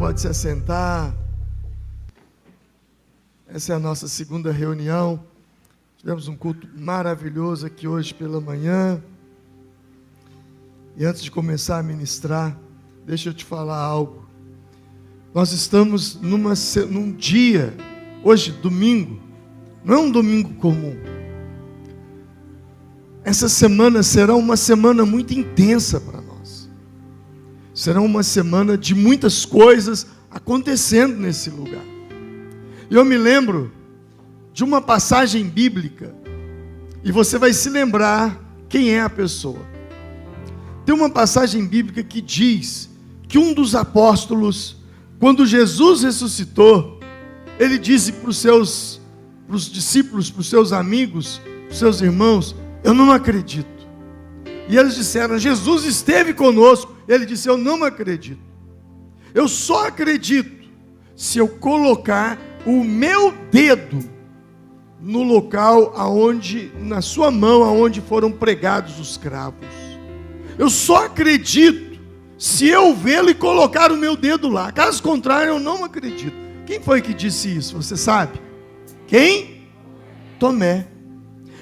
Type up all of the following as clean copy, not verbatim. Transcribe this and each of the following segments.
pode se assentar. Essa é a nossa segunda reunião. Tivemos um culto maravilhoso aqui hoje pela manhã. E antes de começar a ministrar, deixa eu te falar algo. Nós estamos num dia, hoje, domingo, não é um domingo comum. Essa semana será uma semana muito intensa para nós. Será uma semana de muitas coisas acontecendo nesse lugar. E eu me lembro de uma passagem bíblica, e você vai se lembrar quem é a pessoa. Tem uma passagem bíblica que diz que um dos apóstolos, quando Jesus ressuscitou, ele disse para os discípulos, para os seus amigos, para os seus irmãos: eu não acredito. E eles disseram: Jesus esteve conosco. Ele disse: eu não acredito. Eu só acredito se eu colocar o meu dedo no local na sua mão, aonde foram pregados os cravos. Eu só acredito se eu vê-lo e colocar o meu dedo lá. Caso contrário, eu não acredito. Quem foi que disse isso? Você sabe? Quem? Tomé.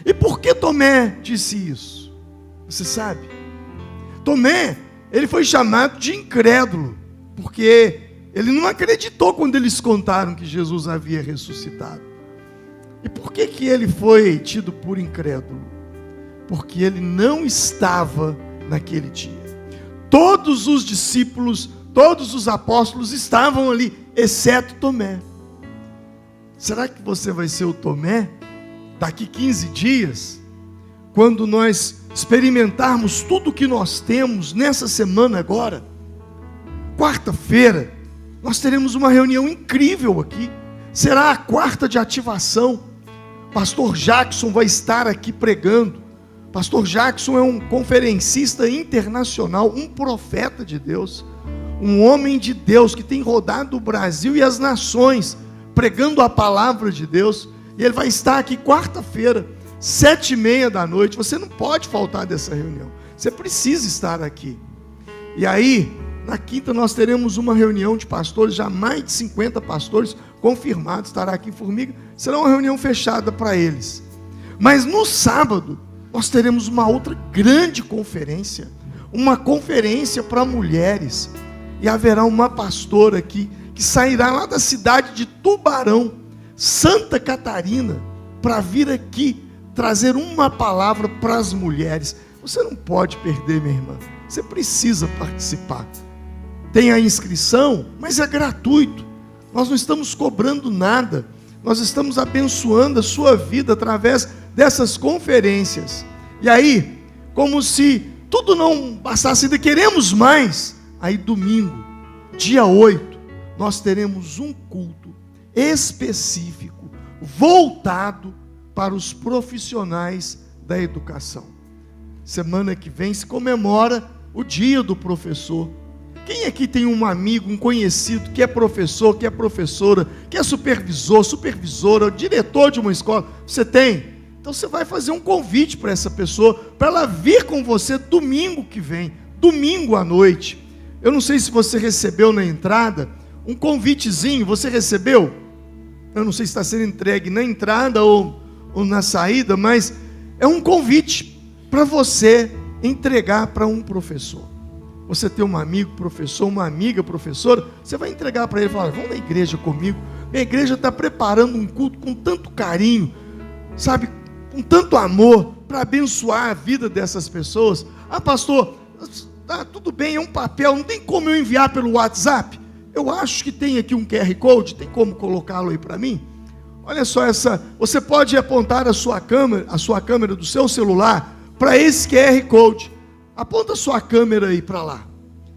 E por que Tomé disse isso? Você sabe? Tomé, ele foi chamado de incrédulo, porque ele não acreditou quando eles contaram que Jesus havia ressuscitado. E por que ele foi tido por incrédulo? Porque ele não estava naquele dia. Todos os discípulos, todos os apóstolos estavam ali, exceto Tomé. Será que você vai ser o Tomé daqui 15 dias? Quando nós experimentarmos tudo que nós temos nessa semana agora, quarta-feira, nós teremos uma reunião incrível aqui. Será a quarta de ativação. Pastor Jackson vai estar aqui pregando. Pastor Jackson é um conferencista internacional, um profeta de Deus, um homem de Deus que tem rodado o Brasil e as nações, pregando a palavra de Deus. E ele vai estar aqui quarta-feira, 7h30 da noite. Você não pode faltar dessa reunião. Você precisa estar aqui. E aí, na quinta nós teremos uma reunião de pastores, já mais de 50 pastores confirmados, estará aqui em Formiga. Será uma reunião fechada para eles. Mas no sábado, nós teremos uma outra grande conferência, uma conferência para mulheres. E haverá uma pastora aqui, que sairá lá da cidade de Tubarão, Santa Catarina, para vir aqui trazer uma palavra para as mulheres. Você não pode perder, minha irmã. Você precisa participar. Tem a inscrição, mas é gratuito. Nós não estamos cobrando nada. Nós estamos abençoando a sua vida através dessas conferências. E aí, como se tudo não bastasse, ainda queremos mais. Aí domingo, dia 8, nós teremos um culto específico, voltado para os profissionais da educação. Semana que vem se comemora o dia do professor. Quem aqui tem um amigo, um conhecido que é professor, que é professora, que é supervisor, supervisora, diretor de uma escola? Você tem? Então você vai fazer um convite para essa pessoa, para ela vir com você domingo que vem, domingo à noite. Eu não sei se você recebeu na entrada um convitezinho. Você recebeu? Eu não sei se está sendo entregue na entrada ou na saída, mas é um convite para você entregar para um professor. Você tem um amigo professor, uma amiga professora, você vai entregar para ele e falar: vamos na igreja comigo. Minha igreja está preparando um culto com tanto carinho, sabe, com tanto amor, para abençoar a vida dessas pessoas. Ah, pastor, tá, tudo bem, é um papel, não tem como eu enviar pelo WhatsApp? Eu acho que tem aqui um QR Code, tem como colocá-lo aí para mim? Olha só você pode apontar a sua câmera do seu celular para esse QR Code. Aponta a sua câmera aí para lá.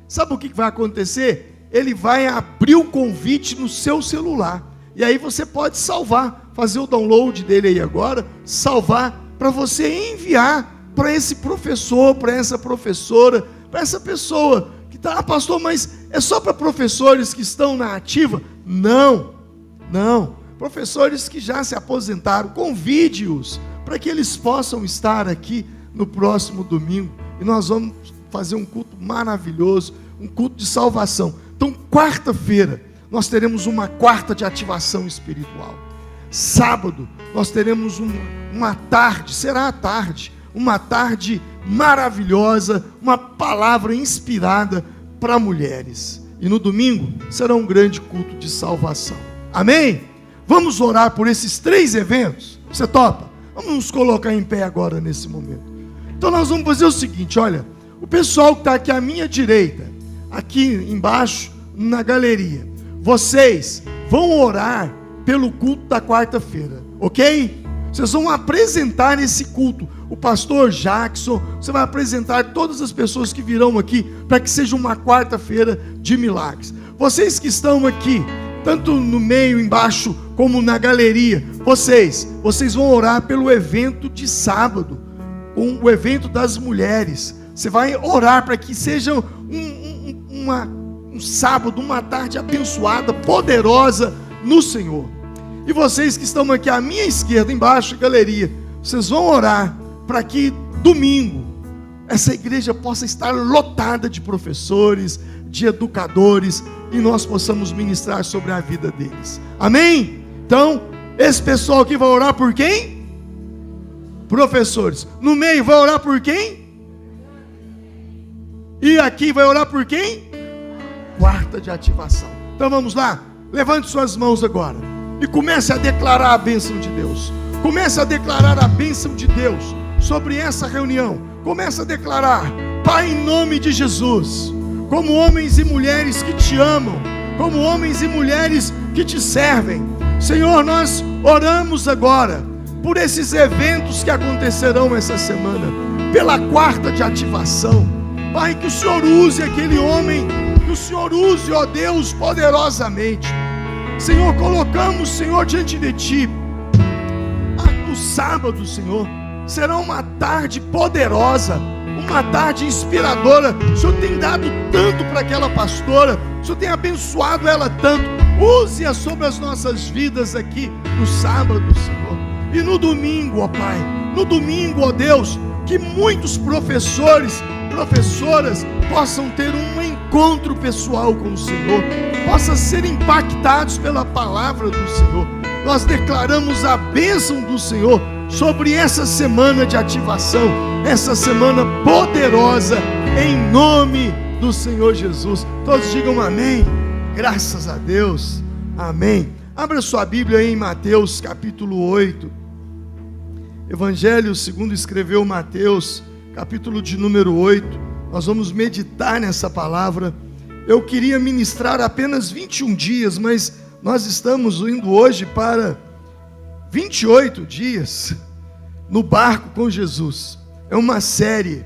Sabe o que vai acontecer? Ele vai abrir o convite no seu celular. E aí você pode salvar, fazer o download dele aí agora, salvar para você enviar para esse professor, para essa professora, para essa pessoa que está: ah, pastor, mas é só para professores que estão na ativa? Não. Professores que já se aposentaram, convide-os para que eles possam estar aqui no próximo domingo. E nós vamos fazer um culto maravilhoso, um culto de salvação. Então, quarta-feira, nós teremos uma quarta de ativação espiritual. Sábado, nós teremos uma tarde, será a tarde, uma tarde maravilhosa, uma palavra inspirada para mulheres. E no domingo, será um grande culto de salvação. Amém? Vamos orar por esses 3 eventos? Você topa? Vamos nos colocar em pé agora nesse momento. Então nós vamos fazer o seguinte, olha, o pessoal que está aqui à minha direita, aqui embaixo na galeria, vocês vão orar pelo culto da quarta-feira, ok? Vocês vão apresentar esse culto. O pastor Jackson, você vai apresentar todas as pessoas que virão aqui, para que seja uma quarta-feira de milagres. Vocês que estão aqui, tanto no meio, embaixo, como na galeria, vocês vão orar pelo evento de sábado, o evento das mulheres. Você vai orar para que seja um sábado, uma tarde abençoada, poderosa no Senhor. E vocês que estão aqui à minha esquerda, embaixo, galeria, vocês vão orar para que domingo essa igreja possa estar lotada de professores, de educadores, e nós possamos ministrar sobre a vida deles. Amém? Então, esse pessoal aqui vai orar por quem? Professores. No meio vai orar por quem? E aqui vai orar por quem? Quarta de ativação. Então vamos lá, levante suas mãos agora e comece a declarar a bênção de Deus. Comece a declarar a bênção de Deus sobre essa reunião. Comece a declarar: Pai, em nome de Jesus, como homens e mulheres que te amam, como homens e mulheres que te servem, Senhor, nós oramos agora por esses eventos que acontecerão essa semana, pela quarta de ativação. Pai, que o Senhor use aquele homem, que o Senhor use, ó Deus, poderosamente. Senhor, colocamos, Senhor, diante de Ti, no sábado, Senhor, será uma tarde poderosa, uma tarde inspiradora. O Senhor tem dado tanto para aquela pastora, o Senhor tem abençoado ela tanto. Use-a sobre as nossas vidas aqui no sábado, Senhor. E no domingo, ó Pai, no domingo, ó Deus, que muitos professores, professoras possam ter um encontro pessoal com o Senhor, possam ser impactados pela palavra do Senhor. Nós declaramos a bênção do Senhor sobre essa semana de ativação, essa semana poderosa, em nome do Senhor Jesus. Todos digam amém. Graças a Deus. Amém. Abra sua Bíblia aí em Mateus capítulo 8. Evangelho segundo escreveu Mateus, capítulo de número 8. Nós vamos meditar nessa palavra. Eu queria ministrar apenas 21 dias, mas nós estamos indo hoje para 28 dias no barco com Jesus. É uma série.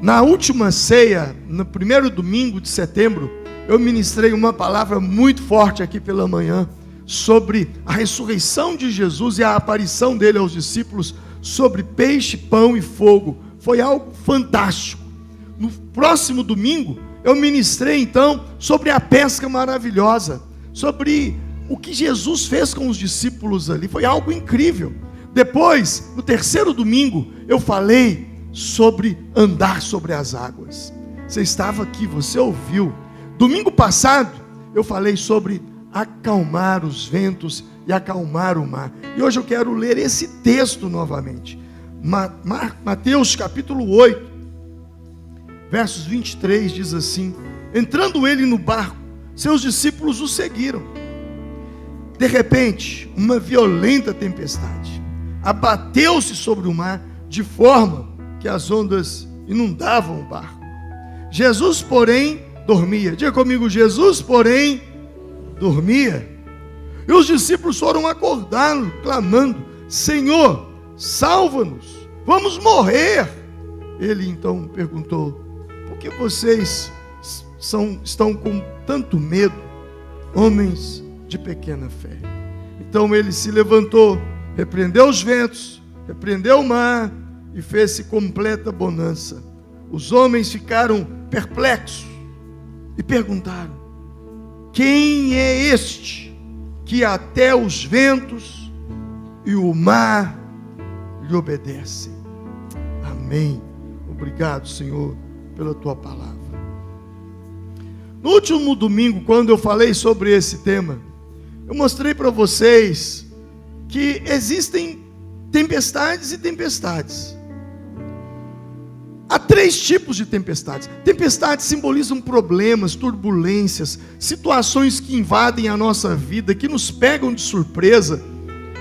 Na última ceia, no primeiro domingo de setembro, eu ministrei uma palavra muito forte aqui pela manhã sobre a ressurreição de Jesus e a aparição dele aos discípulos, sobre peixe, pão e fogo. Foi algo fantástico. No próximo domingo, eu ministrei então sobre a pesca maravilhosa, sobre o que Jesus fez com os discípulos ali. Foi algo incrível. Depois, no terceiro domingo, eu falei sobre andar sobre as águas. Você estava aqui, você ouviu. Domingo passado, eu falei sobre acalmar os ventos e acalmar o mar. E hoje eu quero ler esse texto novamente. Mateus capítulo 8, versos 23, diz assim: entrando ele no barco, seus discípulos o seguiram. De repente, uma violenta tempestade abateu-se sobre o mar, de forma que as ondas inundavam o barco. Jesus, porém, dormia. Diga comigo: Jesus, porém, dormia. E os discípulos foram acordá-lo, clamando: Senhor, salva-nos, vamos morrer. Ele então perguntou: por que vocês estão com tanto medo, homens de pequena fé? Então ele se levantou, repreendeu os ventos, repreendeu o mar e fez-se completa bonança. Os homens ficaram perplexos e perguntaram: quem é este que até os ventos e o mar lhe obedecem? Amém. Obrigado, Senhor, pela tua palavra. No último domingo, quando eu falei sobre esse tema, eu mostrei para vocês que existem tempestades e tempestades. Há 3 tipos de tempestades. Tempestades simbolizam problemas, turbulências, situações que invadem a nossa vida, que nos pegam de surpresa.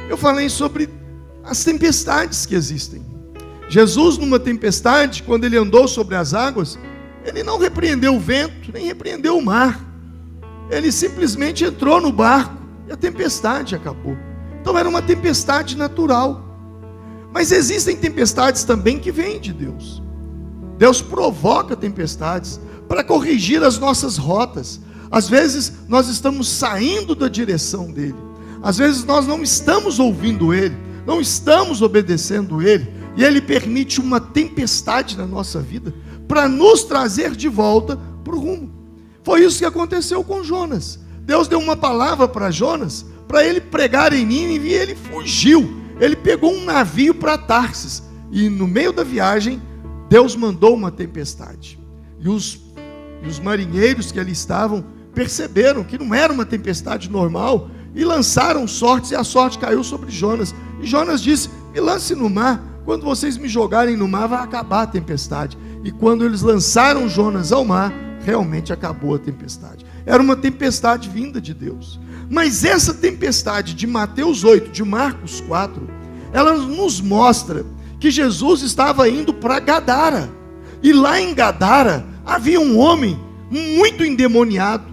Eu falei sobre as tempestades que existem. Jesus, numa tempestade, quando ele andou sobre as águas, ele não repreendeu o vento, nem repreendeu o mar. Ele simplesmente entrou no barco e a tempestade acabou. Então era uma tempestade natural. Mas existem tempestades também que vêm de Deus. Deus provoca tempestades para corrigir as nossas rotas. Às vezes nós estamos saindo da direção dele. Às vezes nós não estamos ouvindo ele, não estamos obedecendo ele, e ele permite uma tempestade na nossa vida para nos trazer de volta para o rumo. Foi isso que aconteceu com Jonas. Deus deu uma palavra para Jonas, para ele pregar em Nínive, e ele fugiu. Ele pegou um navio para Tarsis, e no meio da viagem Deus mandou uma tempestade. E os marinheiros que ali estavam perceberam que não era uma tempestade normal e lançaram sortes, e a sorte caiu sobre Jonas. E Jonas disse: me lance no mar, quando vocês me jogarem no mar vai acabar a tempestade. E quando eles lançaram Jonas ao mar, realmente acabou a tempestade. Era uma tempestade vinda de Deus. Mas essa tempestade de Mateus 8, de Marcos 4, ela nos mostra que Jesus estava indo para Gadara. E lá em Gadara havia um homem muito endemoniado.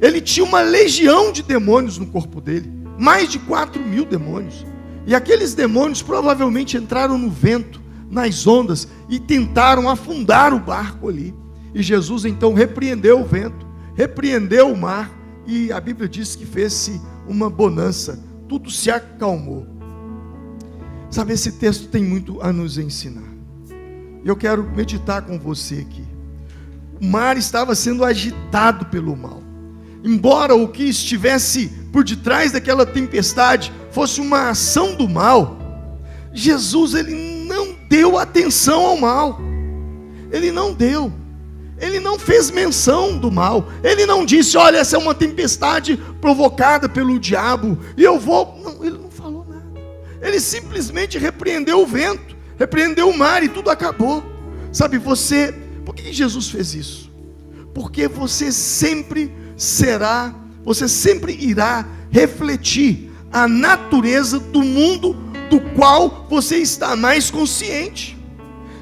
Ele tinha uma legião de demônios no corpo dele, mais de 4.000 demônios. E aqueles demônios provavelmente entraram no vento, nas ondas, e tentaram afundar o barco ali. E Jesus então repreendeu o vento, repreendeu o mar, e a Bíblia diz que fez-se uma bonança, tudo se acalmou. Sabe, esse texto tem muito a nos ensinar. Eu quero meditar com você aqui. O mar estava sendo agitado pelo mal. Embora o que estivesse por detrás daquela tempestade fosse uma ação do mal, Jesus, ele não deu atenção ao mal. Ele não deu. Ele não fez menção do mal. Ele não disse: olha, essa é uma tempestade provocada pelo diabo e eu vou... Não, ele não falou nada. Ele simplesmente repreendeu o vento, repreendeu o mar, e tudo acabou. Sabe, por que Jesus fez isso? Porque você sempre irá refletir a natureza do mundo do qual você está mais consciente.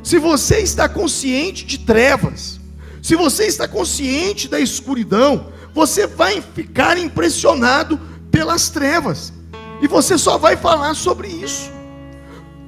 Se você está consciente de trevas, se você está consciente da escuridão, você vai ficar impressionado pelas trevas, e você só vai falar sobre isso.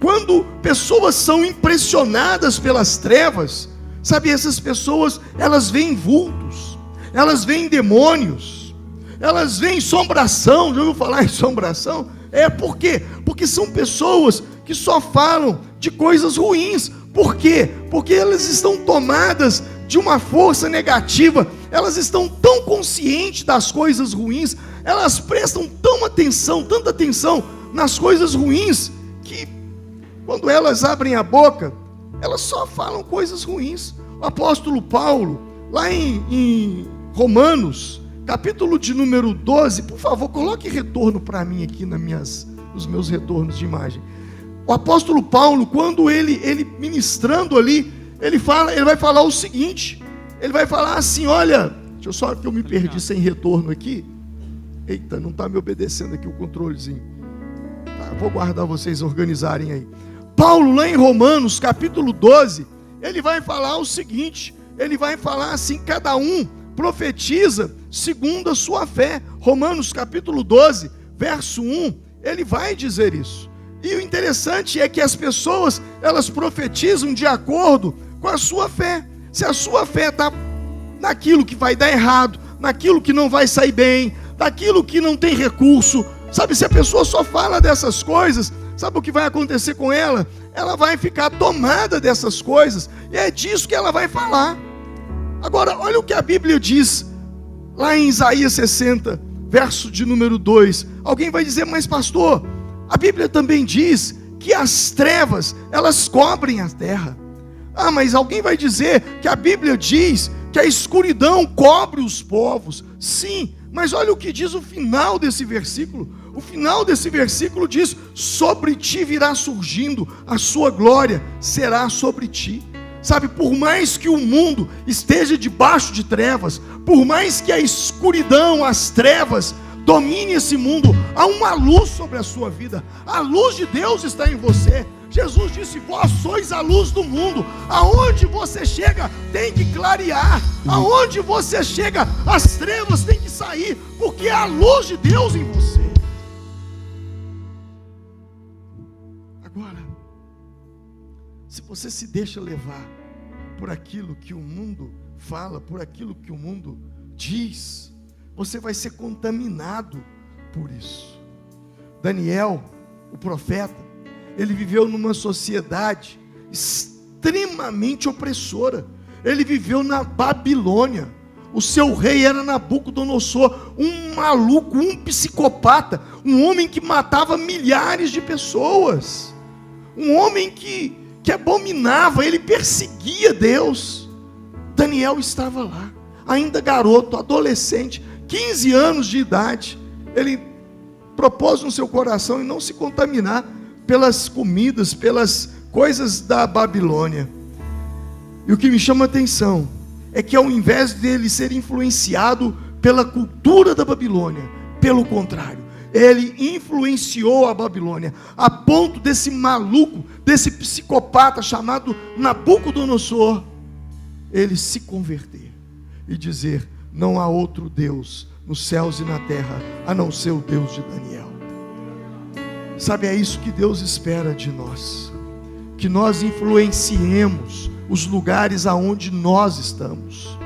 Quando pessoas são impressionadas pelas trevas, sabe, essas pessoas, elas veem vultos, elas veem demônios, elas veem assombração. Já ouviu falar em assombração? Por quê? Porque são pessoas que só falam de coisas ruins. Por quê? Porque elas estão tomadas de uma força negativa, elas estão tão conscientes das coisas ruins, elas prestam tanta atenção nas coisas ruins, que quando elas abrem a boca, elas só falam coisas ruins. O apóstolo Paulo, lá em Romanos, capítulo de número 12, por favor, coloque retorno para mim aqui nos meus retornos de imagem. O apóstolo Paulo, quando ele ministrando ali, ele vai falar o seguinte, ele vai falar assim: olha, deixa eu só que eu me perdi sem retorno aqui. Eita, não está me obedecendo aqui o controlezinho. Tá, vou guardar vocês organizarem aí. Paulo, lá em Romanos, capítulo 12, ele vai falar o seguinte, ele vai falar assim: cada um profetiza segundo a sua fé. Romanos capítulo 12, verso 1, ele vai dizer isso. E o interessante é que as pessoas, elas profetizam de acordo com a sua fé. Se a sua fé está naquilo que vai dar errado, naquilo que não vai sair bem, naquilo que não tem recurso, sabe, se a pessoa só fala dessas coisas, sabe o que vai acontecer com ela? Ela vai ficar tomada dessas coisas, e é disso que ela vai falar. Agora, olha o que a Bíblia diz, lá em Isaías 60, verso de número 2. Alguém vai dizer: mas pastor, a Bíblia também diz que as trevas, elas cobrem a terra. Ah, mas alguém vai dizer que a Bíblia diz que a escuridão cobre os povos. Sim, mas olha o que diz o final desse versículo. O final desse versículo diz: sobre ti virá surgindo, a sua glória será sobre ti. Sabe, por mais que o mundo esteja debaixo de trevas, por mais que a escuridão, as trevas domine esse mundo, há uma luz sobre a sua vida. A luz de Deus está em você. Jesus disse: vós sois a luz do mundo. Aonde você chega tem que clarear. Aonde você chega, as trevas têm que sair, porque é a luz de Deus em você. Agora, se você se deixa levar por aquilo que o mundo fala, por aquilo que o mundo diz, você vai ser contaminado por isso. Daniel, o profeta, ele viveu numa sociedade extremamente opressora. Ele viveu na Babilônia. O seu rei era Nabucodonosor, um maluco, um psicopata, um homem que matava milhares de pessoas, um homem que abominava, ele perseguia Deus. Daniel estava lá, ainda garoto, adolescente, 15 anos de idade. Ele propôs no seu coração em não se contaminar pelas comidas, pelas coisas da Babilônia. E o que me chama a atenção é que, ao invés dele ser influenciado pela cultura da Babilônia, pelo contrário, ele influenciou a Babilônia, a ponto desse maluco, desse psicopata chamado Nabucodonosor, ele se converter e dizer: não há outro Deus nos céus e na terra, a não ser o Deus de Daniel. Sabe, é isso que Deus espera de nós, que nós influenciemos os lugares aonde nós estamos.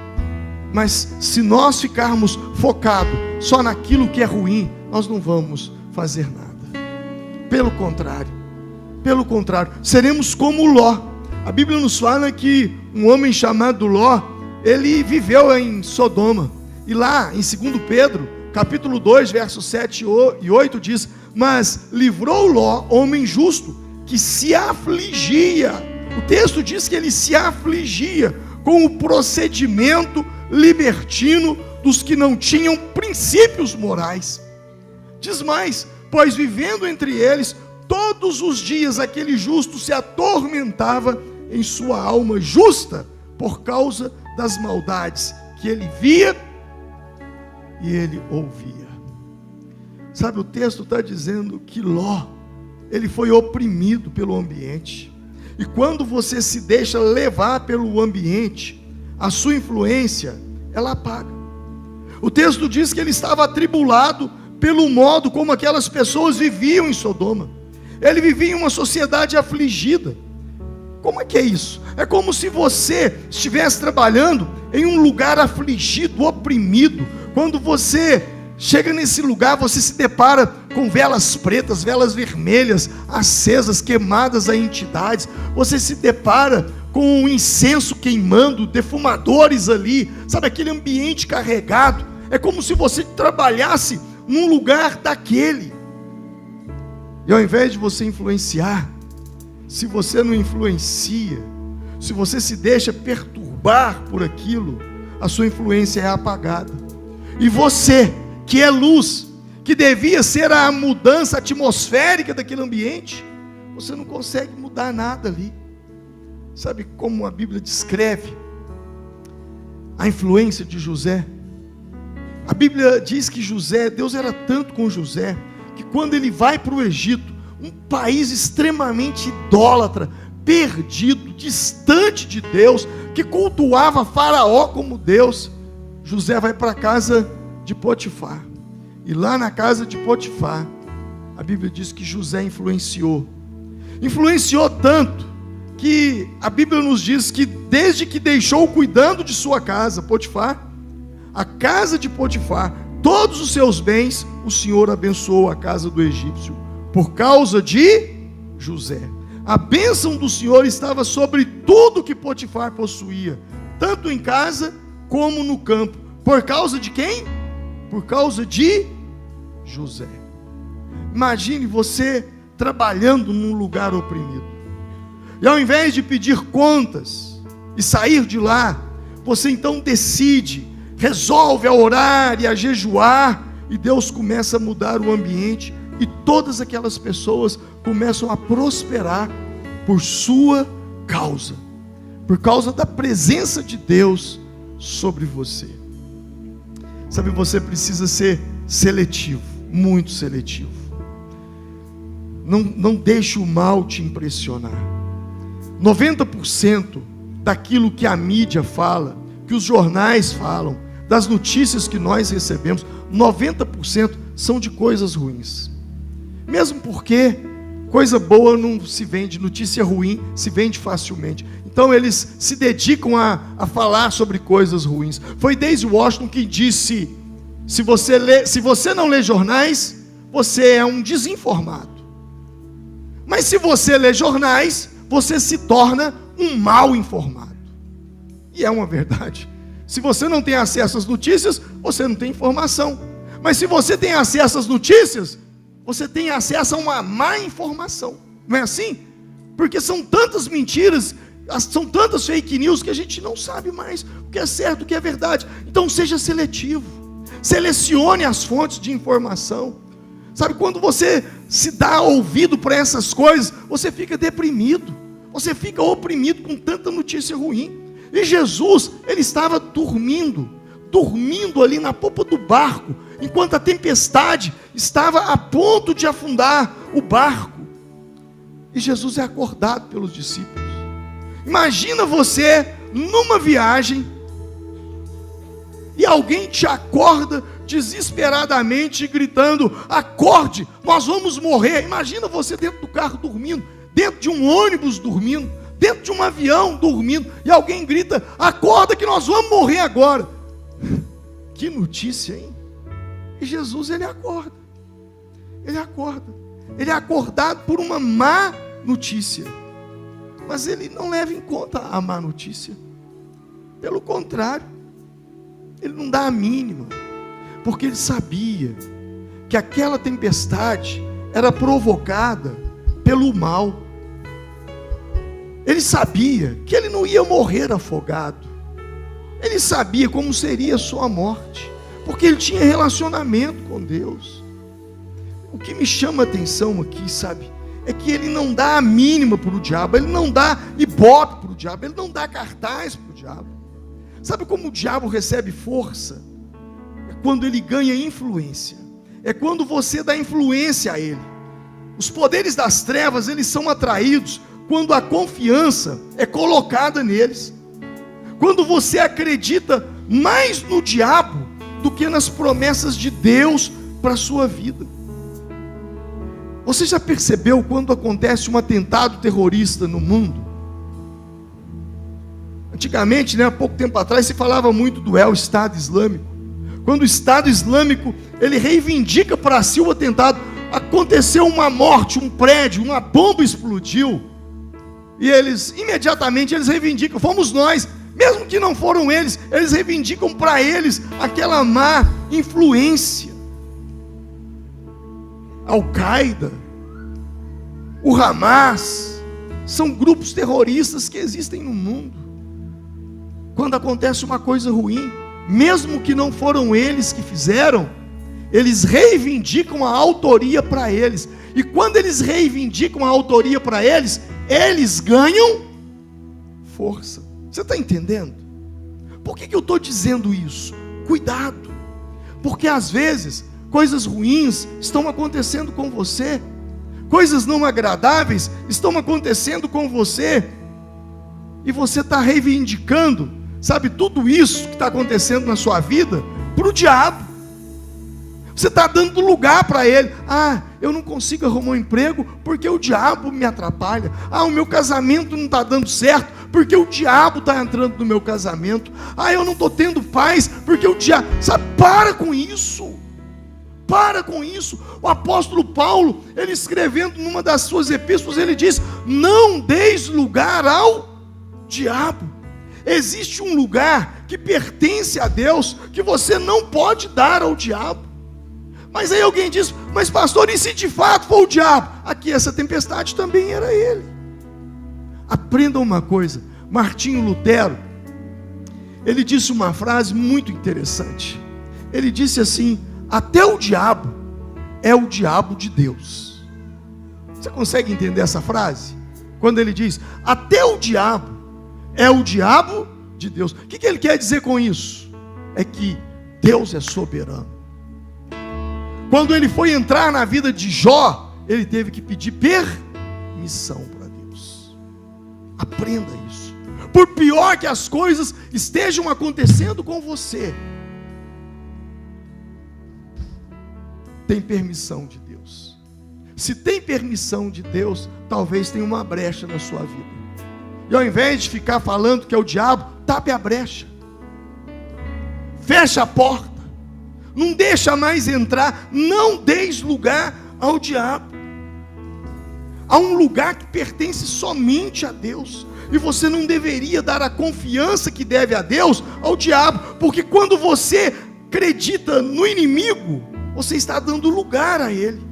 Mas se nós ficarmos focados só naquilo que é ruim, nós não vamos fazer nada. Pelo contrário, seremos como Ló. A Bíblia nos fala que um homem chamado Ló, ele viveu em Sodoma. E lá em 2 Pedro, capítulo 2, versos 7 e 8 diz: mas livrou Ló, homem justo, que se afligia. O texto diz que ele se afligia com o procedimento libertino dos que não tinham princípios morais. Diz mais: pois vivendo entre eles, todos os dias aquele justo se atormentava em sua alma justa, por causa das maldades que ele via e ele ouvia. Sabe, o texto está dizendo que Ló, ele foi oprimido pelo ambiente. E quando você se deixa levar pelo ambiente, a sua influência, ela apaga. O texto diz que ele estava atribulado pelo modo como aquelas pessoas viviam em Sodoma. Ele vivia em uma sociedade afligida. Como é que é isso? É como se você estivesse trabalhando em um lugar afligido, oprimido. Quando você chega nesse lugar, você se depara com velas pretas, velas vermelhas, acesas, queimadas a entidades. Você se depara com um incenso queimando, defumadores ali. Sabe, aquele ambiente carregado. É como se você trabalhasse num lugar daquele. E ao invés de você influenciar, se você não influencia, se você se deixa perturbar por aquilo, a sua influência é apagada. E você, que é luz, que devia ser a mudança atmosférica daquele ambiente, você não consegue mudar nada ali. Sabe como a Bíblia descreve a influência de José? A Bíblia diz que José, Deus era tanto com José, que quando ele vai para o Egito, um país extremamente idólatra, perdido, distante de Deus, que cultuava Faraó como Deus, José vai para a casa de Potifar. E lá na casa de Potifar, a Bíblia diz que José influenciou tanto, que a Bíblia nos diz que desde que deixou cuidando de sua casa, Potifar, a casa de Potifar, todos os seus bens, o Senhor abençoou a casa do egípcio, por causa de José. A bênção do Senhor estava sobre tudo que Potifar possuía, tanto em casa como no campo. Por causa de quem? Por causa de José. Imagine você trabalhando num lugar oprimido. E ao invés de pedir contas e sair de lá, você então decide, resolve a orar e a jejuar, e Deus começa a mudar o ambiente, e todas aquelas pessoas começam a prosperar por sua causa, por causa da presença de Deus sobre você. Sabe, você precisa ser seletivo, muito seletivo. Não deixe o mal te impressionar. 90% daquilo que a mídia fala, que os jornais falam, das notícias que nós recebemos, 90% são de coisas ruins. Mesmo porque coisa boa não se vende, notícia ruim se vende facilmente. Então eles se dedicam a falar sobre coisas ruins. Foi Daisy Washington que disse: se você não lê jornais, você é um desinformado. Mas se você lê jornais, você se torna um mal informado. E é uma verdade. Se você não tem acesso às notícias, você não tem informação. Mas se você tem acesso às notícias, você tem acesso a uma má informação. Não é assim? Porque são tantas mentiras, são tantas fake news que a gente não sabe mais o que é certo, o que é verdade. Então seja seletivo. Selecione as fontes de informação. Sabe, quando você se dá ouvido para essas coisas, você fica deprimido. Você fica oprimido com tanta notícia ruim. E Jesus, ele estava dormindo ali na popa do barco, enquanto a tempestade estava a ponto de afundar o barco. E Jesus é acordado pelos discípulos. Imagina você numa viagem e alguém te acorda desesperadamente gritando: acorde, nós vamos morrer. Imagina você dentro do carro dormindo, dentro de um ônibus dormindo, dentro de um avião dormindo, e alguém grita: acorda que nós vamos morrer agora. Que notícia, hein? E Jesus, ele acorda. Ele é acordado por uma má notícia. Mas ele não leva em conta a má notícia. Pelo contrário, ele não dá a mínima, porque ele sabia que aquela tempestade era provocada pelo mal. Ele sabia que ele não ia morrer afogado. Ele sabia como seria a sua morte, porque ele tinha relacionamento com Deus. O que me chama a atenção aqui, sabe, é que ele não dá a mínima para o diabo, ele não dá ibope para o diabo, ele não dá cartaz para o diabo. Sabe como o diabo recebe força? É quando ele ganha influência, é quando você dá influência a ele. Os poderes das trevas, eles são atraídos quando a confiança é colocada neles. Quando você acredita mais no diabo do que nas promessas de Deus para a sua vida. Você já percebeu quando acontece um atentado terrorista no mundo? Antigamente, há pouco tempo atrás, se falava muito do Estado Islâmico. Quando o Estado Islâmico, ele reivindica para si o atentado. Aconteceu uma morte, um prédio, uma bomba explodiu. E imediatamente eles reivindicam: fomos nós. Mesmo que não foram eles reivindicam para eles aquela má influência. Al-Qaeda, o Hamas, são grupos terroristas que existem no mundo. Quando acontece uma coisa ruim, mesmo que não foram eles que fizeram, eles reivindicam a autoria para eles. E quando eles reivindicam a autoria para eles, eles ganham força. Você está entendendo? Por que eu estou dizendo isso? Cuidado, porque às vezes coisas ruins estão acontecendo com você, coisas não agradáveis estão acontecendo com você, e você está reivindicando, sabe, tudo isso que está acontecendo na sua vida para o diabo. Você está dando lugar para ele. Eu não consigo arrumar um emprego porque o diabo me atrapalha. O meu casamento não está dando certo porque o diabo está entrando no meu casamento. Eu não estou tendo paz porque o diabo... Sabe, para com isso. Para com isso. O apóstolo Paulo, ele escrevendo numa das suas epístolas, ele diz: não deis lugar ao diabo. Existe um lugar que pertence a Deus que você não pode dar ao diabo. Mas aí alguém diz: mas pastor, e se de fato for o diabo? Aqui essa tempestade também era ele. Aprenda uma coisa, Martinho Lutero, ele disse uma frase muito interessante. Ele disse assim: até o diabo é o diabo de Deus. Você consegue entender essa frase? Quando ele diz, até o diabo é o diabo de Deus. O que ele quer dizer com isso? É que Deus é soberano. Quando ele foi entrar na vida de Jó, ele teve que pedir permissão para Deus. Aprenda isso. Por pior que as coisas estejam acontecendo com você, tem permissão de Deus. Se tem permissão de Deus, talvez tenha uma brecha na sua vida. E ao invés de ficar falando que é o diabo, tape a brecha. Fecha a porta. Não deixa mais entrar. Não deis lugar ao diabo. Há um lugar que pertence somente a Deus. E você não deveria dar a confiança que deve a Deus ao diabo. Porque quando você acredita no inimigo, você está dando lugar a ele.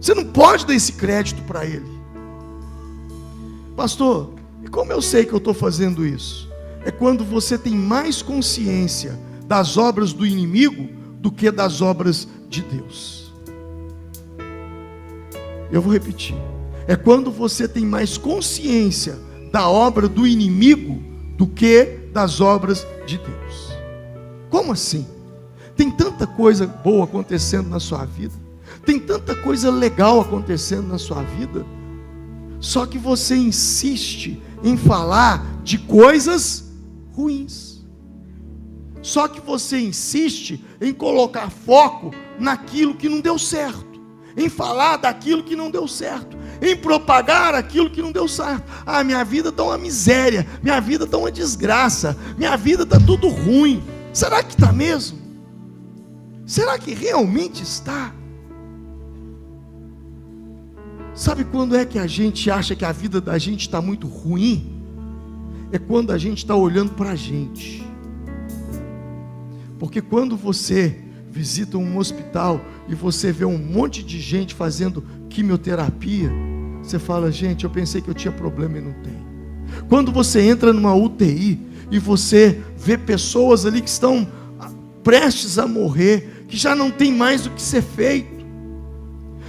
Você não pode dar esse crédito para ele. Pastor, e como eu sei que eu estou fazendo isso? É quando você tem mais consciência das obras do inimigo do que das obras de Deus. Eu vou repetir. É quando você tem mais consciência da obra do inimigo do que das obras de Deus. Como assim? Tem tanta coisa boa acontecendo na sua vida, tem tanta coisa legal acontecendo na sua vida, só que você insiste em falar de coisas ruins. Só que você insiste em colocar foco naquilo que não deu certo, em falar daquilo que não deu certo, em propagar aquilo que não deu certo. Ah, minha vida está uma miséria, minha vida está uma desgraça, minha vida está tudo ruim. Será que está mesmo? Será que realmente está? Sabe quando é que a gente acha que a vida da gente está muito ruim? É quando a gente está olhando para a gente. Porque quando você visita um hospital e você vê um monte de gente fazendo quimioterapia, você fala, gente, eu pensei que eu tinha problema e não tem. Quando você entra numa UTI e você vê pessoas ali que estão prestes a morrer, que já não tem mais o que ser feito.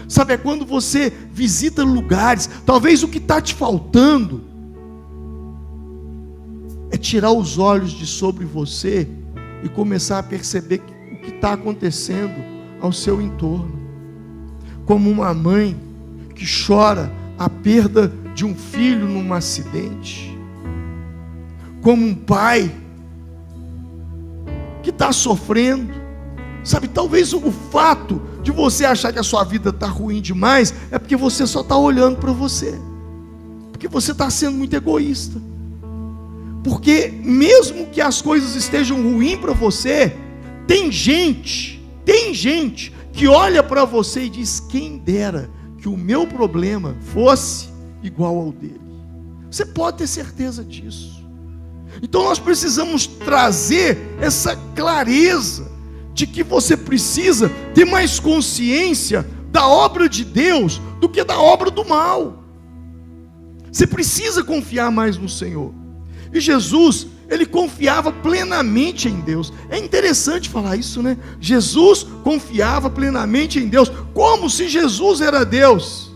Sabe, é quando você visita lugares, talvez o que está te faltando é tirar os olhos de sobre você e começar a perceber o que está acontecendo ao seu entorno. Como uma mãe que chora a perda de um filho num acidente. Como um pai que está sofrendo. Sabe, talvez o fato de você achar que a sua vida está ruim demais é porque você só está olhando para você. Porque você está sendo muito egoísta. Porque mesmo que as coisas estejam ruins para você, tem gente que olha para você e diz, quem dera que o meu problema fosse igual ao dele. Você pode ter certeza disso. Então nós precisamos trazer essa clareza de que você precisa ter mais consciência da obra de Deus do que da obra do mal. Você precisa confiar mais no Senhor. E Jesus, ele confiava plenamente em Deus. É interessante falar isso, né? Jesus confiava plenamente em Deus, como se Jesus era Deus.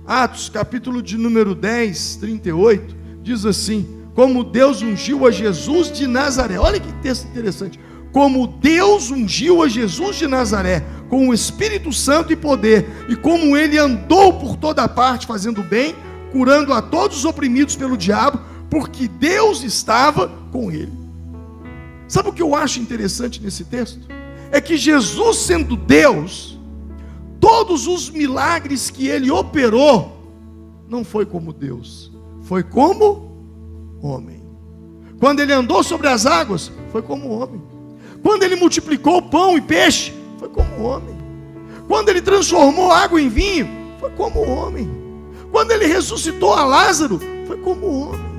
Atos, capítulo de número 10, 38, diz assim, como Deus ungiu a Jesus de Nazaré. Olha que texto interessante. Como Deus ungiu a Jesus de Nazaré com o Espírito Santo e poder, e como ele andou por toda parte fazendo bem, curando a todos os oprimidos pelo diabo, porque Deus estava com ele. Sabe o que eu acho interessante nesse texto? É que Jesus, sendo Deus, todos os milagres que ele operou, não foi como Deus, foi como homem. Quando ele andou sobre as águas, foi como homem. Quando ele multiplicou pão e peixe, foi como homem. Quando ele transformou água em vinho, foi como homem. Quando ele ressuscitou a Lázaro, foi como homem.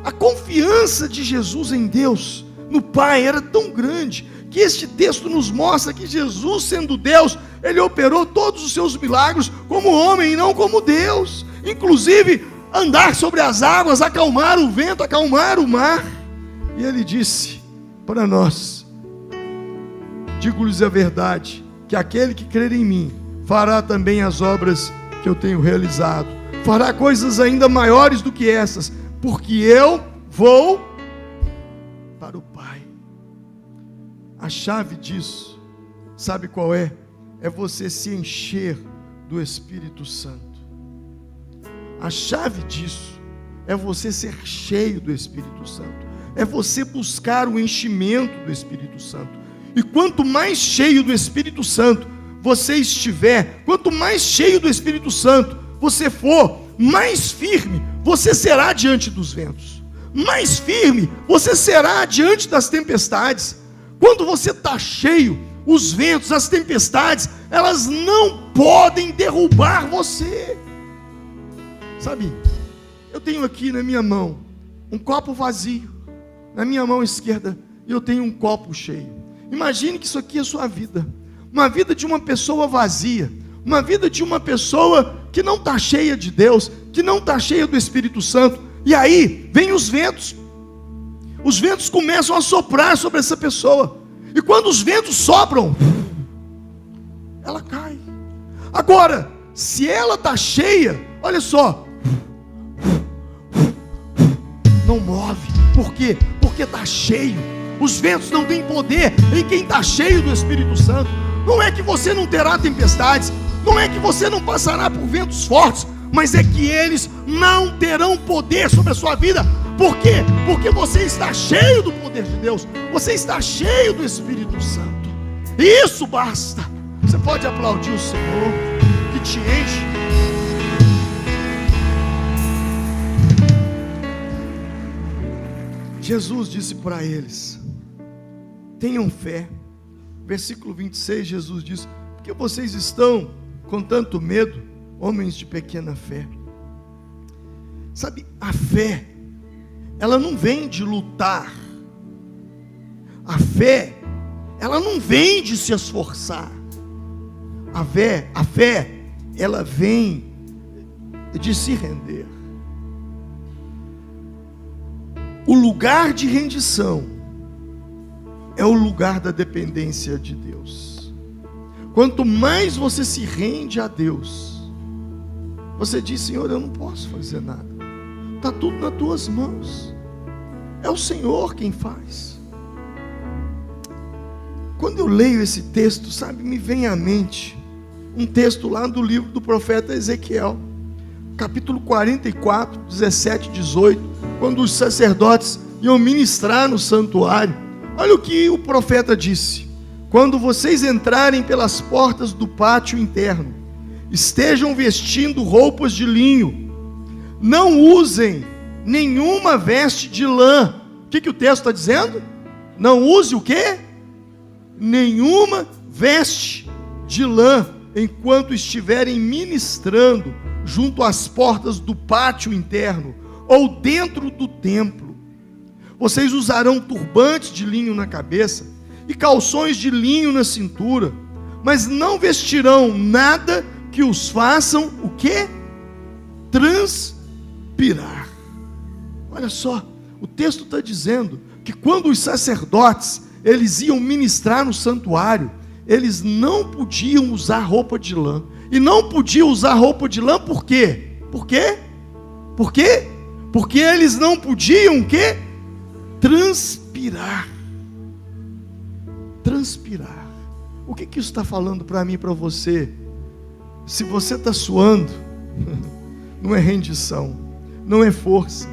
A confiança de Jesus em Deus, no Pai, era tão grande, que este texto nos mostra que Jesus, sendo Deus, ele operou todos os seus milagres como homem e não como Deus. Inclusive, andar sobre as águas, acalmar o vento, acalmar o mar. E ele disse para nós: digo-lhes a verdade, que aquele que crer em mim fará também as obras que eu tenho realizado, fará coisas ainda maiores do que essas, porque eu vou para o Pai. A chave disso, sabe qual é? É você se encher do Espírito Santo. A chave disso é você ser cheio do Espírito Santo, é você buscar o enchimento do Espírito Santo. E quanto mais cheio do Espírito Santo você estiver, quanto mais cheio do Espírito Santo você for, mais firme você será diante dos ventos, mais firme você será diante das tempestades. Quando você está cheio, os ventos, as tempestades, elas não podem derrubar você. Sabe, eu tenho aqui na minha mão um copo vazio, na minha mão esquerda, e eu tenho um copo cheio. Imagine que isso aqui é a sua vida, uma vida de uma pessoa vazia, uma vida de uma pessoa que não está cheia de Deus, que não está cheia do Espírito Santo. E aí, vem os ventos começam a soprar sobre essa pessoa, e quando os ventos sopram, ela cai. Agora, se ela está cheia, olha só, não move. Por quê? Porque está cheio. Os ventos não têm poder em quem está cheio do Espírito Santo. Não é que você não terá tempestades, não é que você não passará por ventos fortes, mas é que eles não terão poder sobre a sua vida. Por quê? Porque você está cheio do poder de Deus, você está cheio do Espírito Santo, e isso basta. Você pode aplaudir o Senhor, que te enche. Jesus disse para eles: tenham fé. Versículo 26, Jesus diz: porque vocês estão com tanto medo, homens de pequena fé. Sabe, a fé, ela não vem de lutar. A fé, ela não vem de se esforçar. A fé, ela vem de se render. O lugar de rendição é o lugar da dependência de Deus. Quanto mais você se rende a Deus, você diz: Senhor, eu não posso fazer nada, está tudo nas tuas mãos, é o Senhor quem faz. Quando eu leio esse texto, sabe, me vem à mente um texto lá do livro do profeta Ezequiel, capítulo 44, 17 e 18, quando os sacerdotes iam ministrar no santuário. Olha o que o profeta disse: quando vocês entrarem pelas portas do pátio interno, estejam vestindo roupas de linho, não usem nenhuma veste de lã. O que o texto está dizendo? Não use o quê? Nenhuma veste de lã, enquanto estiverem ministrando junto às portas do pátio interno, ou dentro do templo. Vocês usarão turbantes de linho na cabeça e calções de linho na cintura, mas não vestirão nada que os façam o quê? Transpirar. Olha só, o texto está dizendo que quando os sacerdotes eles iam ministrar no santuário, eles não podiam usar roupa de lã. E não podiam usar roupa de lã por quê? Por quê? Por quê? Porque eles não podiam o quê? Transpirar. Transpirar. O que isso está falando para mim e para você? Se você está suando, não é rendição, não é força,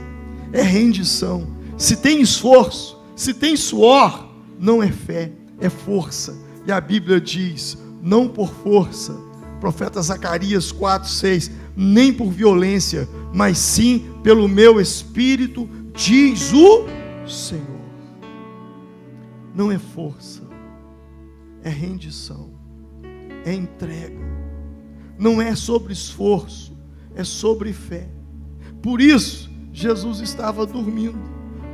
é rendição. Se tem esforço, se tem suor, não é fé, é força. E a Bíblia diz: não por força, profeta Zacarias 4:6, nem por violência, mas sim pelo meu Espírito, diz o Senhor. Não é força, é rendição, é entrega. Não é sobre esforço, é sobre fé. Por isso, Jesus estava dormindo.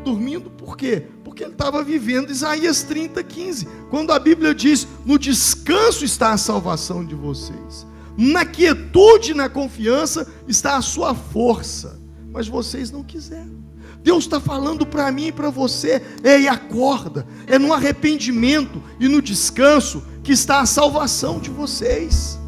Dormindo por quê? Porque ele estava vivendo Isaías 30:15, quando a Bíblia diz: no descanso está a salvação de vocês, na quietude e na confiança está a sua força. mas vocês não quiseram. Deus está falando para mim e para você: ei, acorda, é no arrependimento e no descanso que está a salvação de vocês,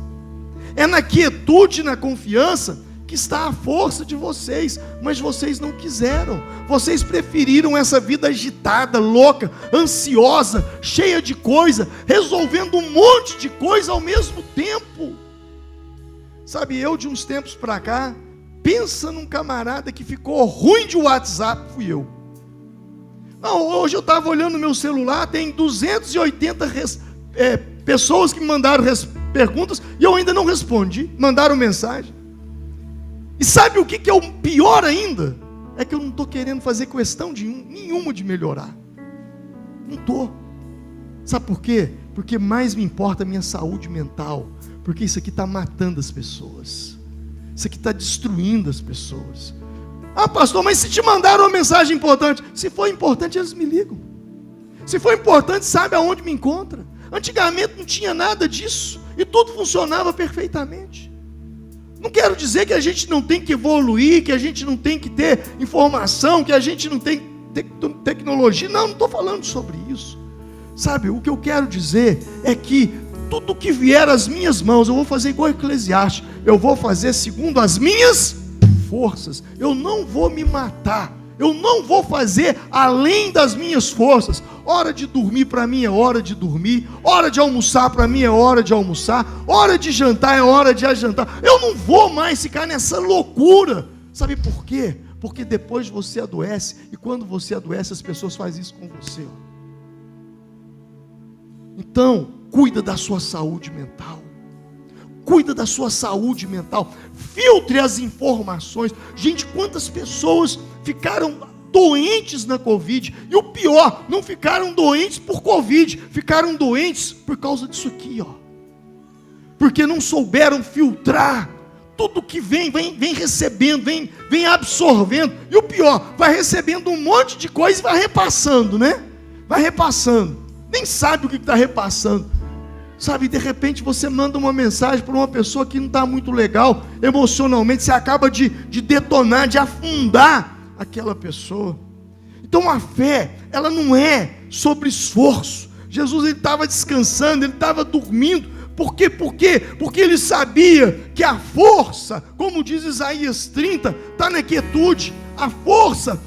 é na quietude e na confiança que está a força de vocês, mas vocês não quiseram, vocês preferiram essa vida agitada, louca, ansiosa, cheia de coisa, resolvendo um monte de coisa ao mesmo tempo. Sabe, eu de uns tempos para cá, pensa num camarada que ficou ruim de WhatsApp, fui eu. Não, hoje eu estava olhando meu celular, tem 280 pessoas que me mandaram perguntas, e eu ainda não respondi, mandaram mensagem. E sabe o que é o pior ainda? É que eu não estou querendo fazer questão nenhuma de melhorar. Não estou. Sabe por quê? Porque mais me importa a minha saúde mental. Porque isso aqui está matando as pessoas. Isso aqui está destruindo as pessoas. Ah, pastor, mas se te mandaram uma mensagem importante, se for importante, eles me ligam. Se for importante, sabe aonde me encontra. Antigamente não tinha nada disso, e tudo funcionava perfeitamente. Não quero dizer que a gente não tem que evoluir, que a gente não tem que ter informação, que a gente não tem tecnologia. Não estou falando sobre isso. Sabe, o que eu quero dizer é que tudo que vier às minhas mãos, eu vou fazer igual Eclesiastes, eu vou fazer segundo as minhas forças. Eu não vou me matar, eu não vou fazer além das minhas forças. Hora de dormir para mim é hora de dormir, hora de almoçar para mim é hora de almoçar, hora de jantar é hora de jantar. Eu não vou mais ficar nessa loucura. Sabe por quê? Porque depois você adoece, e quando você adoece, as pessoas fazem isso com você. Então, cuida da sua saúde mental. Cuida da sua saúde mental. Filtre as informações. Gente, quantas pessoas ficaram doentes na Covid, e o pior, não ficaram doentes por Covid, ficaram doentes por causa disso aqui, ó. Porque não souberam filtrar tudo que vem recebendo, vem absorvendo, e o pior, vai recebendo um monte de coisa e vai repassando, né? Vai repassando, nem sabe o que está repassando. Sabe, de repente você manda uma mensagem para uma pessoa que não está muito legal emocionalmente, você acaba de detonar, de afundar aquela pessoa. Então a fé, ela não é sobre esforço. Jesus, ele estava descansando, ele estava dormindo. Por quê? Porque ele sabia que a força, como diz Isaías 30, está na quietude. A força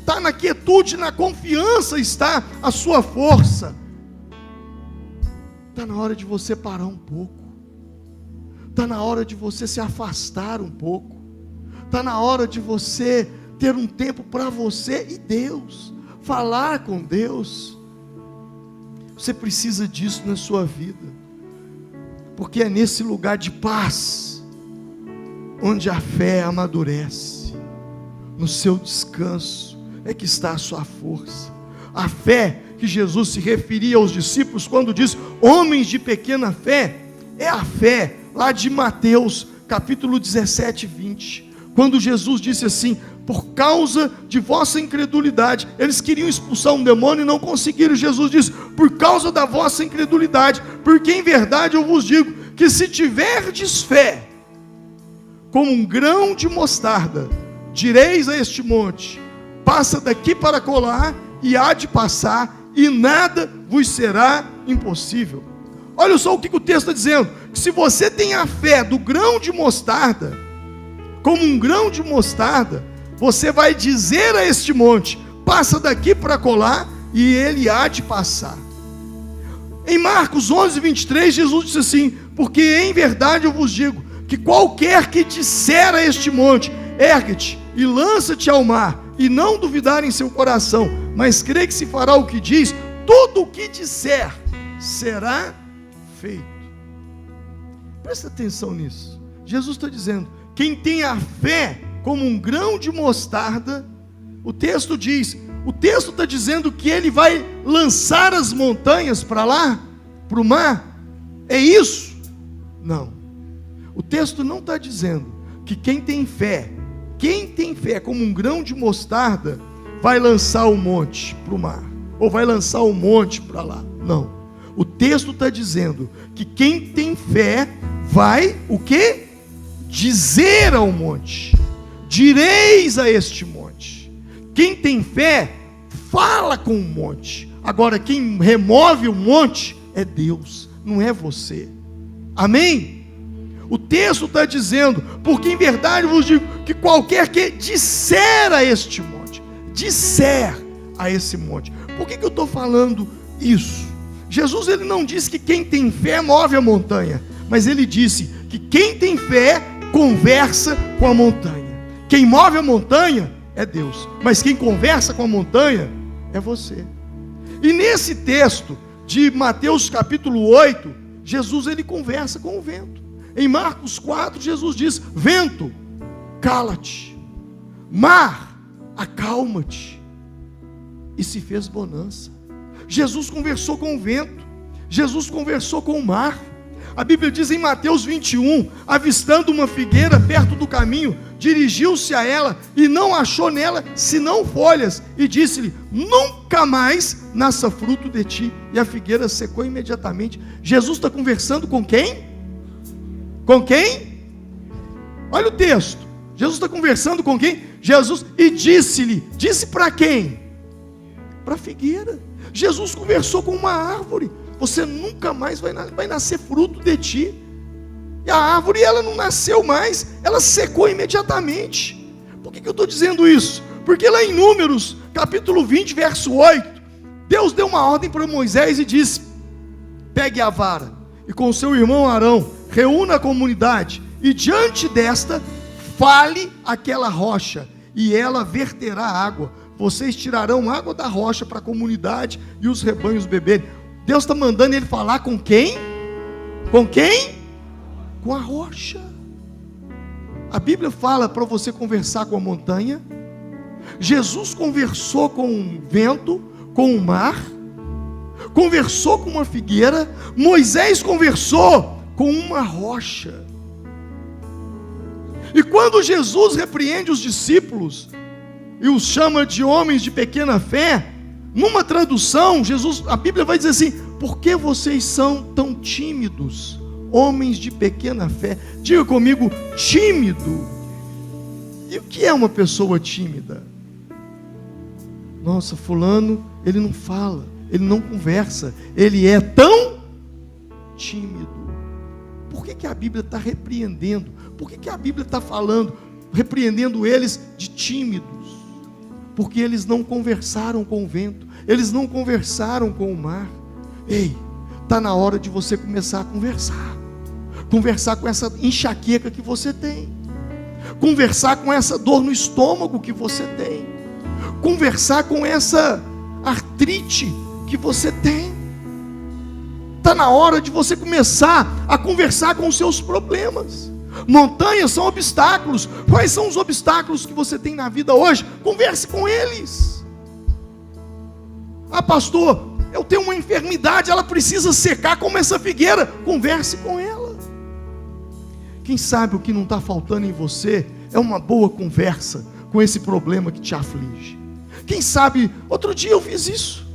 está na quietude, na confiança está a sua força. Está na hora de você parar um pouco. Está na hora de você se afastar um pouco. Está na hora de você ter um tempo para você e Deus, falar com Deus. Você precisa disso na sua vida, porque é nesse lugar de paz, onde a fé amadurece, no seu descanso, é que está a sua força. A fé que Jesus se referia aos discípulos, quando diz, homens de pequena fé, é a fé lá de Mateus, capítulo 17, 20, quando Jesus disse assim, por causa de vossa incredulidade, eles queriam expulsar um demônio e não conseguiram. Jesus disse, por causa da vossa incredulidade, porque em verdade eu vos digo, que se tiverdes fé, como um grão de mostarda, direis a este monte, passa daqui para colar, e há de passar, e nada vos será impossível. Olha só o que o texto está dizendo, que se você tem a fé do grão de mostarda, como um grão de mostarda, você vai dizer a este monte, passa daqui para colar, e ele há de passar. Em Marcos 11, 23, Jesus disse assim, porque em verdade eu vos digo, que qualquer que disser a este monte, ergue-te e lança-te ao mar, e não duvidar em seu coração, mas crê que se fará o que diz, tudo o que disser será feito. Presta atenção nisso. Jesus está dizendo, quem tem a fé como um grão de mostarda, o texto está dizendo que ele vai lançar as montanhas para lá, para o mar, é isso? Não, o texto não está dizendo que quem tem fé como um grão de mostarda, vai lançar o monte para o mar, ou vai lançar o monte para lá, não, o texto está dizendo que quem tem fé, vai, o quê? Dizer ao monte, direis a este monte. Quem tem fé, fala com o monte. Agora, quem remove o monte é Deus, não é você. Amém? O texto está dizendo, porque em verdade vos digo, que qualquer que disser a este monte, disser a esse monte. Por que eu estou falando isso? Jesus, ele não disse que quem tem fé move a montanha, mas ele disse que quem tem fé conversa com a montanha. Quem move a montanha é Deus, mas quem conversa com a montanha é você. E nesse texto de Mateus capítulo 8, Jesus ele conversa com o vento. Em Marcos 4, Jesus diz: vento, cala-te, mar, acalma-te. E se fez bonança. Jesus conversou com o vento, Jesus conversou com o mar. A Bíblia diz em Mateus 21, avistando uma figueira perto do caminho, dirigiu-se a ela e não achou nela senão folhas, e disse-lhe: nunca mais nasça fruto de ti. E a figueira secou imediatamente. Jesus está conversando com quem? Com quem? Olha o texto. Jesus está conversando com quem? Jesus, e disse-lhe, disse para quem? Para a figueira. Jesus conversou com uma árvore. Você nunca mais vai nascer fruto de ti. E a árvore, ela não nasceu mais, ela secou imediatamente. Por que eu estou dizendo isso? Porque lá em Números, capítulo 20, verso 8, Deus deu uma ordem para Moisés e disse: pegue a vara, e com seu irmão Arão, reúna a comunidade, e diante desta, fale aquela rocha, e ela verterá água. Vocês tirarão água da rocha para a comunidade e os rebanhos beberem. Deus está mandando ele falar com quem? Com quem? Com a rocha. A Bíblia fala para você conversar com a montanha. Jesus conversou com o vento, com o mar, conversou com uma figueira. Moisés conversou com uma rocha. E quando Jesus repreende os discípulos e os chama de homens de pequena fé, numa tradução, a Bíblia vai dizer assim: por que vocês são tão tímidos, homens de pequena fé? Diga comigo, tímido. E o que é uma pessoa tímida? Nossa, fulano, ele não fala, ele não conversa, ele é tão tímido. Por que a Bíblia está repreendendo? Por que a Bíblia está falando, repreendendo eles de tímidos? Porque eles não conversaram com o vento, eles não conversaram com o mar. Ei, está na hora de você começar a conversar com essa enxaqueca que você tem, conversar com essa dor no estômago que você tem, conversar com essa artrite que você tem. Está na hora de você começar a conversar com os seus problemas. Montanhas são obstáculos. Quais são os obstáculos que você tem na vida hoje? Converse com eles. Ah, pastor, eu tenho uma enfermidade, ela precisa secar como essa figueira. Converse com ela. Quem sabe o que não está faltando em você é uma boa conversa com esse problema que te aflige. Quem sabe, outro dia eu fiz isso.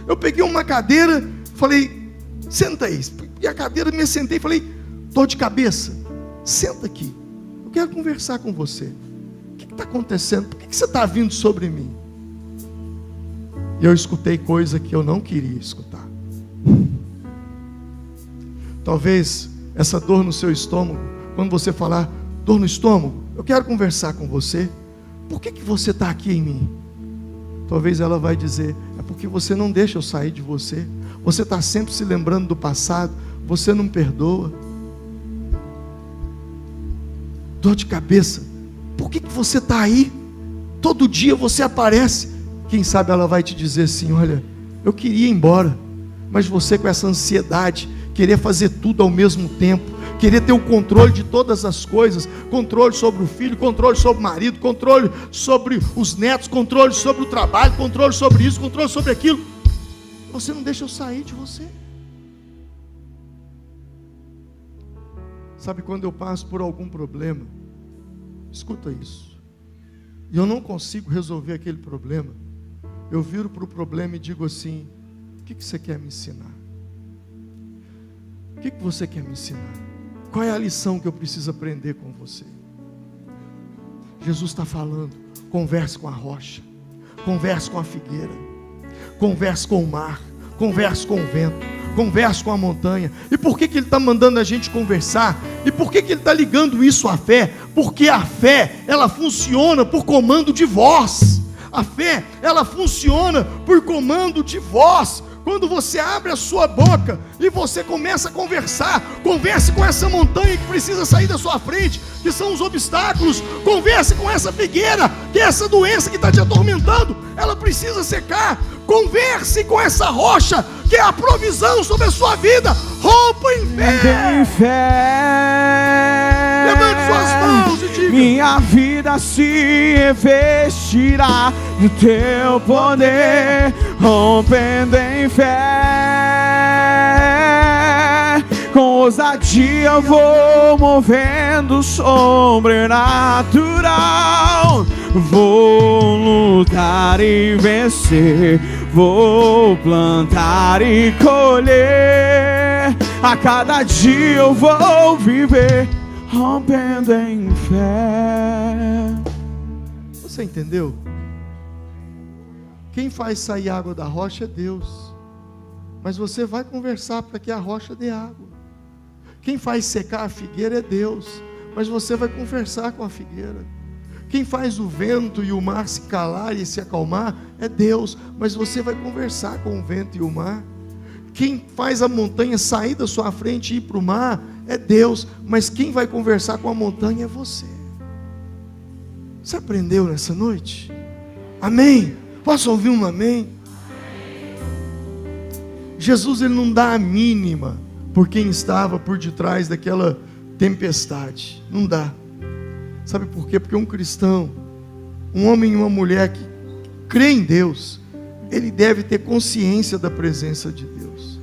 Eu peguei uma cadeira, falei: senta aí. E a cadeira, me sentei e falei: dor de cabeça, senta aqui, eu quero conversar com você. O que está acontecendo? Por que você está vindo sobre mim? E eu escutei coisa que eu não queria escutar. Talvez essa dor no seu estômago, quando você falar dor no estômago, eu quero conversar com você. Por que você está aqui em mim? Talvez ela vai dizer: é porque você não deixa eu sair de você. Você está sempre se lembrando do passado, você não perdoa. Dor de cabeça, por que você está aí? Todo dia você aparece. Quem sabe ela vai te dizer assim: olha, eu queria ir embora, mas você com essa ansiedade, querer fazer tudo ao mesmo tempo, querer ter o controle de todas as coisas, controle sobre o filho, controle sobre o marido, controle sobre os netos, controle sobre o trabalho, controle sobre isso, controle sobre aquilo. Você não deixa eu sair de você. Sabe, quando eu passo por algum problema, escuta isso, e eu não consigo resolver aquele problema, eu viro para o problema e digo assim: o que você quer me ensinar? O que você quer me ensinar? Qual é a lição que eu preciso aprender com você? Jesus está falando: converse com a rocha, converse com a figueira, converse com o mar, converse com o vento, converse com a montanha. E por que Ele está mandando a gente conversar? E por que Ele está ligando isso à fé? Porque a fé, ela funciona por comando de voz. A fé, ela funciona por comando de voz. Quando você abre a sua boca e você começa a conversar, converse com essa montanha que precisa sair da sua frente, que são os obstáculos. Converse com essa figueira, que é essa doença que está te atormentando, ela precisa secar. Converse com essa rocha, que é a provisão sobre a sua vida. Rompa em fé. Em fé. Levante suas mãos e diga: minha vida se revestirá do teu poder, rompendo em fé. Com ousadia eu vou movendo sobrenatural. Vou lutar e vencer, vou plantar e colher. A cada dia eu vou viver, rompendo em fé. Você entendeu? Quem faz sair água da rocha é Deus. Mas você vai conversar para que a rocha dê água. Quem faz secar a figueira é Deus. Mas você vai conversar com a figueira. Quem faz o vento e o mar se calar e se acalmar é Deus. Mas você vai conversar com o vento e o mar. Quem faz a montanha sair da sua frente e ir para o mar é Deus. Mas quem vai conversar com a montanha é você. Você aprendeu nessa noite? Amém? Posso ouvir um amém? Jesus, ele não dá a mínima por quem estava por detrás daquela tempestade. Não dá. Sabe por quê? Porque um cristão, um homem e uma mulher que crê em Deus, ele deve ter consciência da presença de Deus.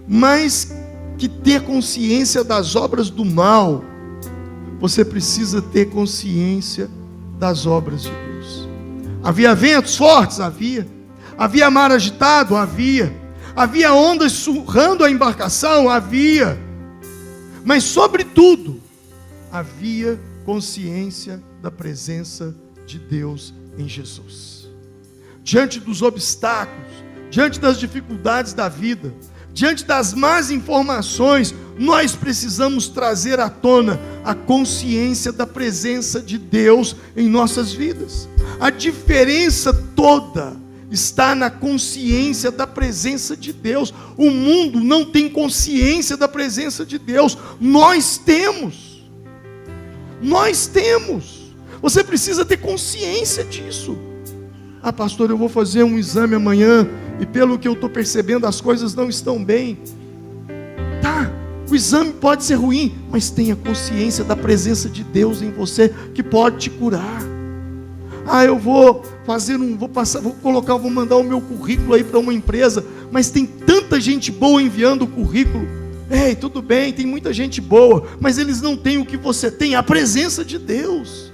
Mas que ter consciência das obras do mal, você precisa ter consciência das obras de Deus. Havia ventos fortes? Havia. Havia mar agitado? Havia. Havia ondas surrando a embarcação? Havia. Mas sobretudo, havia consciência da presença de Deus em Jesus. Diante dos obstáculos, diante das dificuldades da vida, diante das más informações, nós precisamos trazer à tona a consciência da presença de Deus em nossas vidas. A diferença toda está na consciência da presença de Deus. O mundo não tem consciência da presença de Deus. Nós temos. Nós temos. Você precisa ter consciência disso. Ah, pastor, eu vou fazer um exame amanhã e pelo que eu estou percebendo as coisas não estão bem. Tá, o exame pode ser ruim, mas tenha consciência da presença de Deus em você que pode te curar. Ah, eu vou mandar o meu currículo aí para uma empresa, mas tem tanta gente boa enviando o currículo. Ei, tudo bem, tem muita gente boa, mas eles não têm o que você tem, a presença de Deus.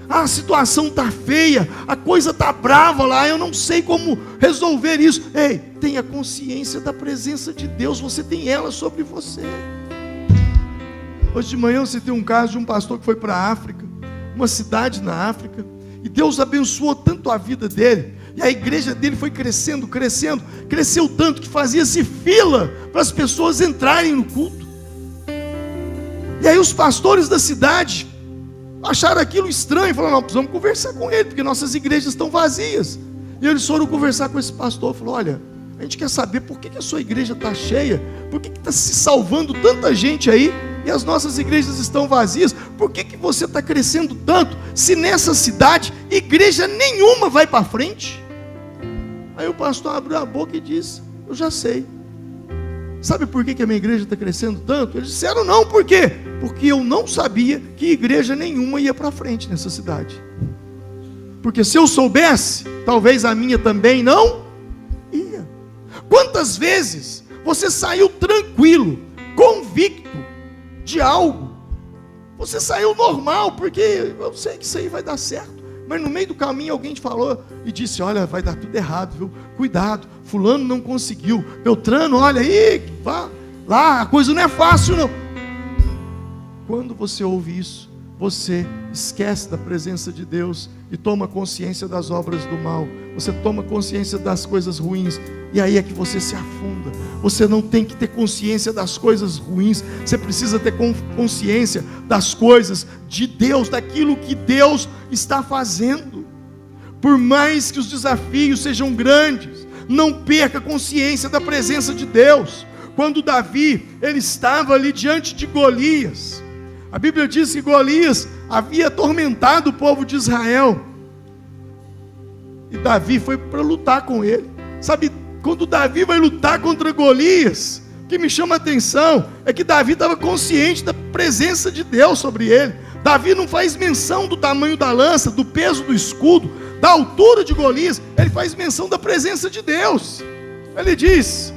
A situação está feia, a coisa está brava lá, eu não sei como resolver isso. Ei, tenha consciência da presença de Deus, você tem ela sobre você. Hoje de manhã você tem um caso de um pastor que foi para a África, uma cidade na África, e Deus abençoou tanto a vida dele, e a igreja dele foi crescendo, cresceu tanto que fazia-se fila para as pessoas entrarem no culto. E aí os pastores da cidade acharam aquilo estranho, falaram: não, precisamos conversar com ele, porque nossas igrejas estão vazias. E eles foram conversar com esse pastor, falou: olha, a gente quer saber por que a sua igreja está cheia, por que está se salvando tanta gente aí, e as nossas igrejas estão vazias, por que você está crescendo tanto, se nessa cidade, igreja nenhuma vai para frente? Aí o pastor abriu a boca e disse: eu já sei. Sabe por que a minha igreja está crescendo tanto? Eles disseram: não, por quê? Porque eu não sabia que igreja nenhuma ia para frente nessa cidade. Porque se eu soubesse, talvez a minha também não ia. Quantas vezes você saiu tranquilo, convicto de algo? Você saiu normal, porque eu sei que isso aí vai dar certo. Mas no meio do caminho alguém te falou e disse: olha, vai dar tudo errado, viu? Cuidado, fulano não conseguiu, Beltrano, olha aí, vá lá, a coisa não é fácil não. Quando você ouve isso, você esquece da presença de Deus e toma consciência das obras do mal, você toma consciência das coisas ruins, e aí é que você se afunda. Você não tem que ter consciência das coisas ruins, você precisa ter consciência das coisas de Deus, daquilo que Deus está fazendo. Por mais que os desafios sejam grandes, não perca consciência da presença de Deus. Quando Davi, ele estava ali diante de Golias, a Bíblia diz que Golias havia atormentado o povo de Israel, e Davi foi para lutar com ele. Sabe, quando Davi vai lutar contra Golias, o que me chama a atenção é que Davi estava consciente da presença de Deus sobre ele. Davi não faz menção do tamanho da lança, do peso do escudo, da altura de Golias, ele faz menção da presença de Deus. Ele diz,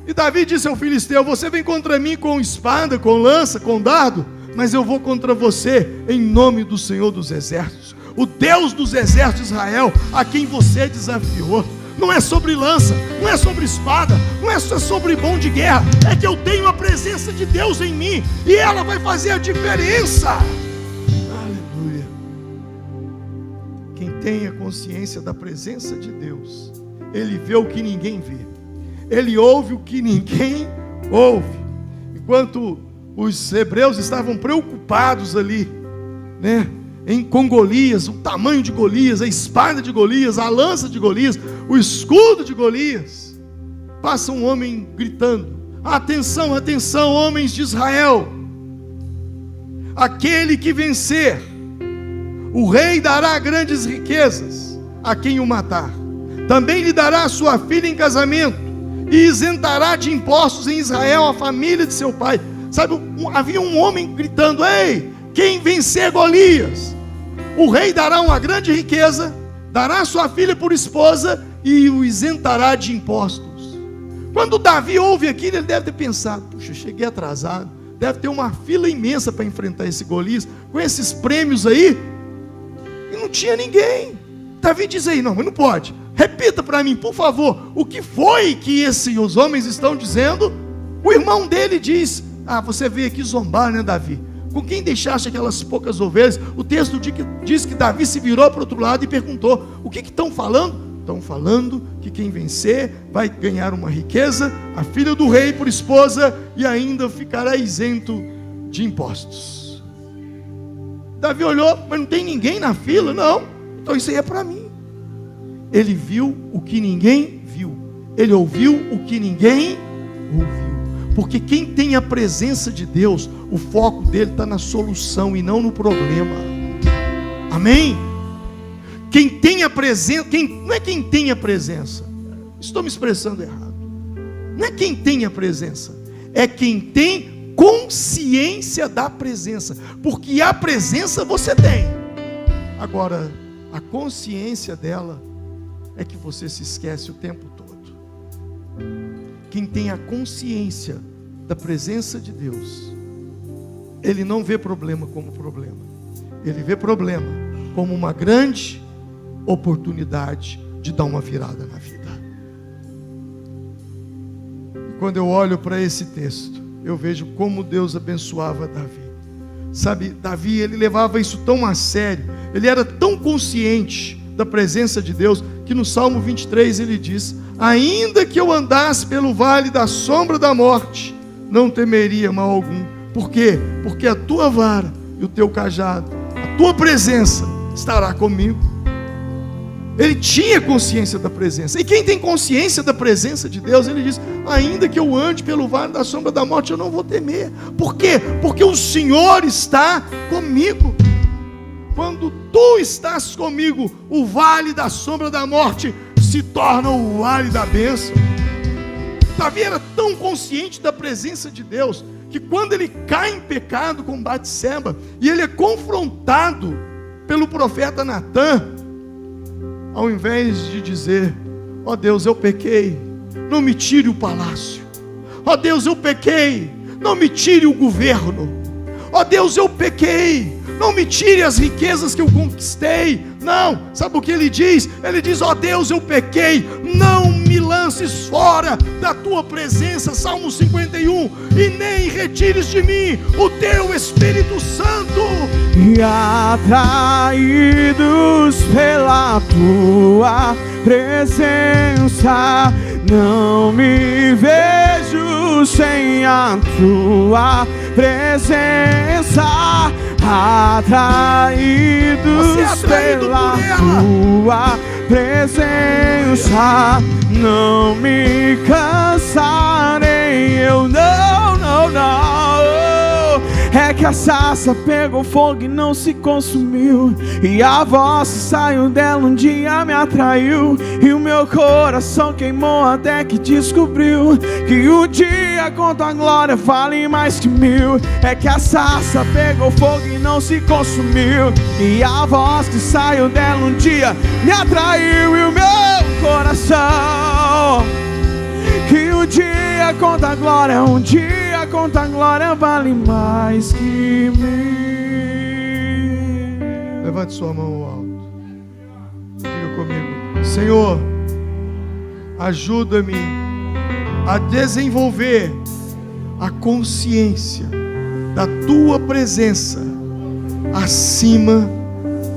e Davi disse ao filisteu: você vem contra mim com espada, com lança, com dardo, mas eu vou contra você em nome do Senhor dos exércitos, o Deus dos exércitos de Israel, a quem você desafiou. Não é sobre lança, não é sobre espada, não é só sobre bom de guerra, é que eu tenho a presença de Deus em mim, e ela vai fazer a diferença. Aleluia. Quem tem a consciência da presença de Deus, ele vê o que ninguém vê, ele ouve o que ninguém ouve. Enquanto os hebreus estavam preocupados ali, né, com Golias, o tamanho de Golias, a espada de Golias, a lança de Golias, o escudo de Golias, passa um homem gritando: atenção, atenção, homens de Israel, aquele que vencer, o rei dará grandes riquezas a quem o matar, também lhe dará a sua filha em casamento, e isentará de impostos em Israel a família de seu pai. Sabe, havia um homem gritando: ei, quem vencer Golias, o rei dará uma grande riqueza, dará sua filha por esposa e o isentará de impostos. Quando Davi ouve aquilo, ele deve ter pensado: puxa, cheguei atrasado, deve ter uma fila imensa para enfrentar esse Golias, com esses prêmios aí, e não tinha ninguém. Davi diz aí: não, mas não pode, repita para mim, por favor, o que foi que os homens estão dizendo? O irmão dele diz: ah, você veio aqui zombar, né, Davi? Com quem deixaste aquelas poucas ovelhas? O texto diz que Davi se virou para o outro lado e perguntou: o que estão falando? Estão falando que quem vencer vai ganhar uma riqueza, a filha do rei por esposa, e ainda ficará isento de impostos. Davi olhou: mas não tem ninguém na fila? Não, então isso aí é para mim. Ele viu o que ninguém viu, ele ouviu o que ninguém ouviu. Porque quem tem a presença de Deus, o foco dele está na solução e não no problema. Amém? Quem tem a presença, não é quem tem a presença, estou me expressando errado, não é quem tem a presença, é quem tem consciência da presença, porque a presença você tem, agora a consciência dela é que você se esquece o tempo todo. Quem tem a consciência da presença de Deus, ele não vê problema como problema, ele vê problema como uma grande oportunidade de dar uma virada na vida. E quando eu olho para esse texto, eu vejo como Deus abençoava Davi. Sabe, Davi, ele levava isso tão a sério, ele era tão consciente da presença de Deus, que no Salmo 23 ele diz: ainda que eu andasse pelo vale da sombra da morte, não temeria mal algum. Por quê? Porque a tua vara e o teu cajado, a tua presença estará comigo. Ele tinha consciência da presença, e quem tem consciência da presença de Deus, ele diz: ainda que eu ande pelo vale da sombra da morte, eu não vou temer. Por quê? Porque o Senhor está comigo. Quando tu estás comigo, o vale da sombra da morte se torna o vale da bênção. Davi era tão consciente da presença de Deus, que quando ele cai em pecado com Batseba, e ele é confrontado pelo profeta Natã, ao invés de dizer: ó Deus, eu pequei, não me tire o palácio. Ó Deus, eu pequei, não me tire o governo. Ó Deus, eu pequei, não me tire as riquezas que eu conquistei. Não, sabe o que ele diz? Ele diz: ó Deus, eu pequei, não me me lances fora da tua presença, Salmo 51, e nem retires de mim o teu Espírito Santo. E atraídos pela tua presença, não me vejo sem a tua presença. Atraídos pela tua presença, não me cansarei. Eu não. É que a sarça pegou fogo e não se consumiu, e a voz que saiu dela um dia me atraiu, e o meu coração queimou até que descobriu que o dia com tua glória vale mais que 1000. É que a sarça pegou fogo e não se consumiu, e a voz que saiu dela um dia me atraiu, e o meu coração, que o dia com tua glória, um dia com tua glória vale mais que 1000. Levante sua mão ao alto. Diga comigo: Senhor, ajuda-me a desenvolver a consciência da tua presença acima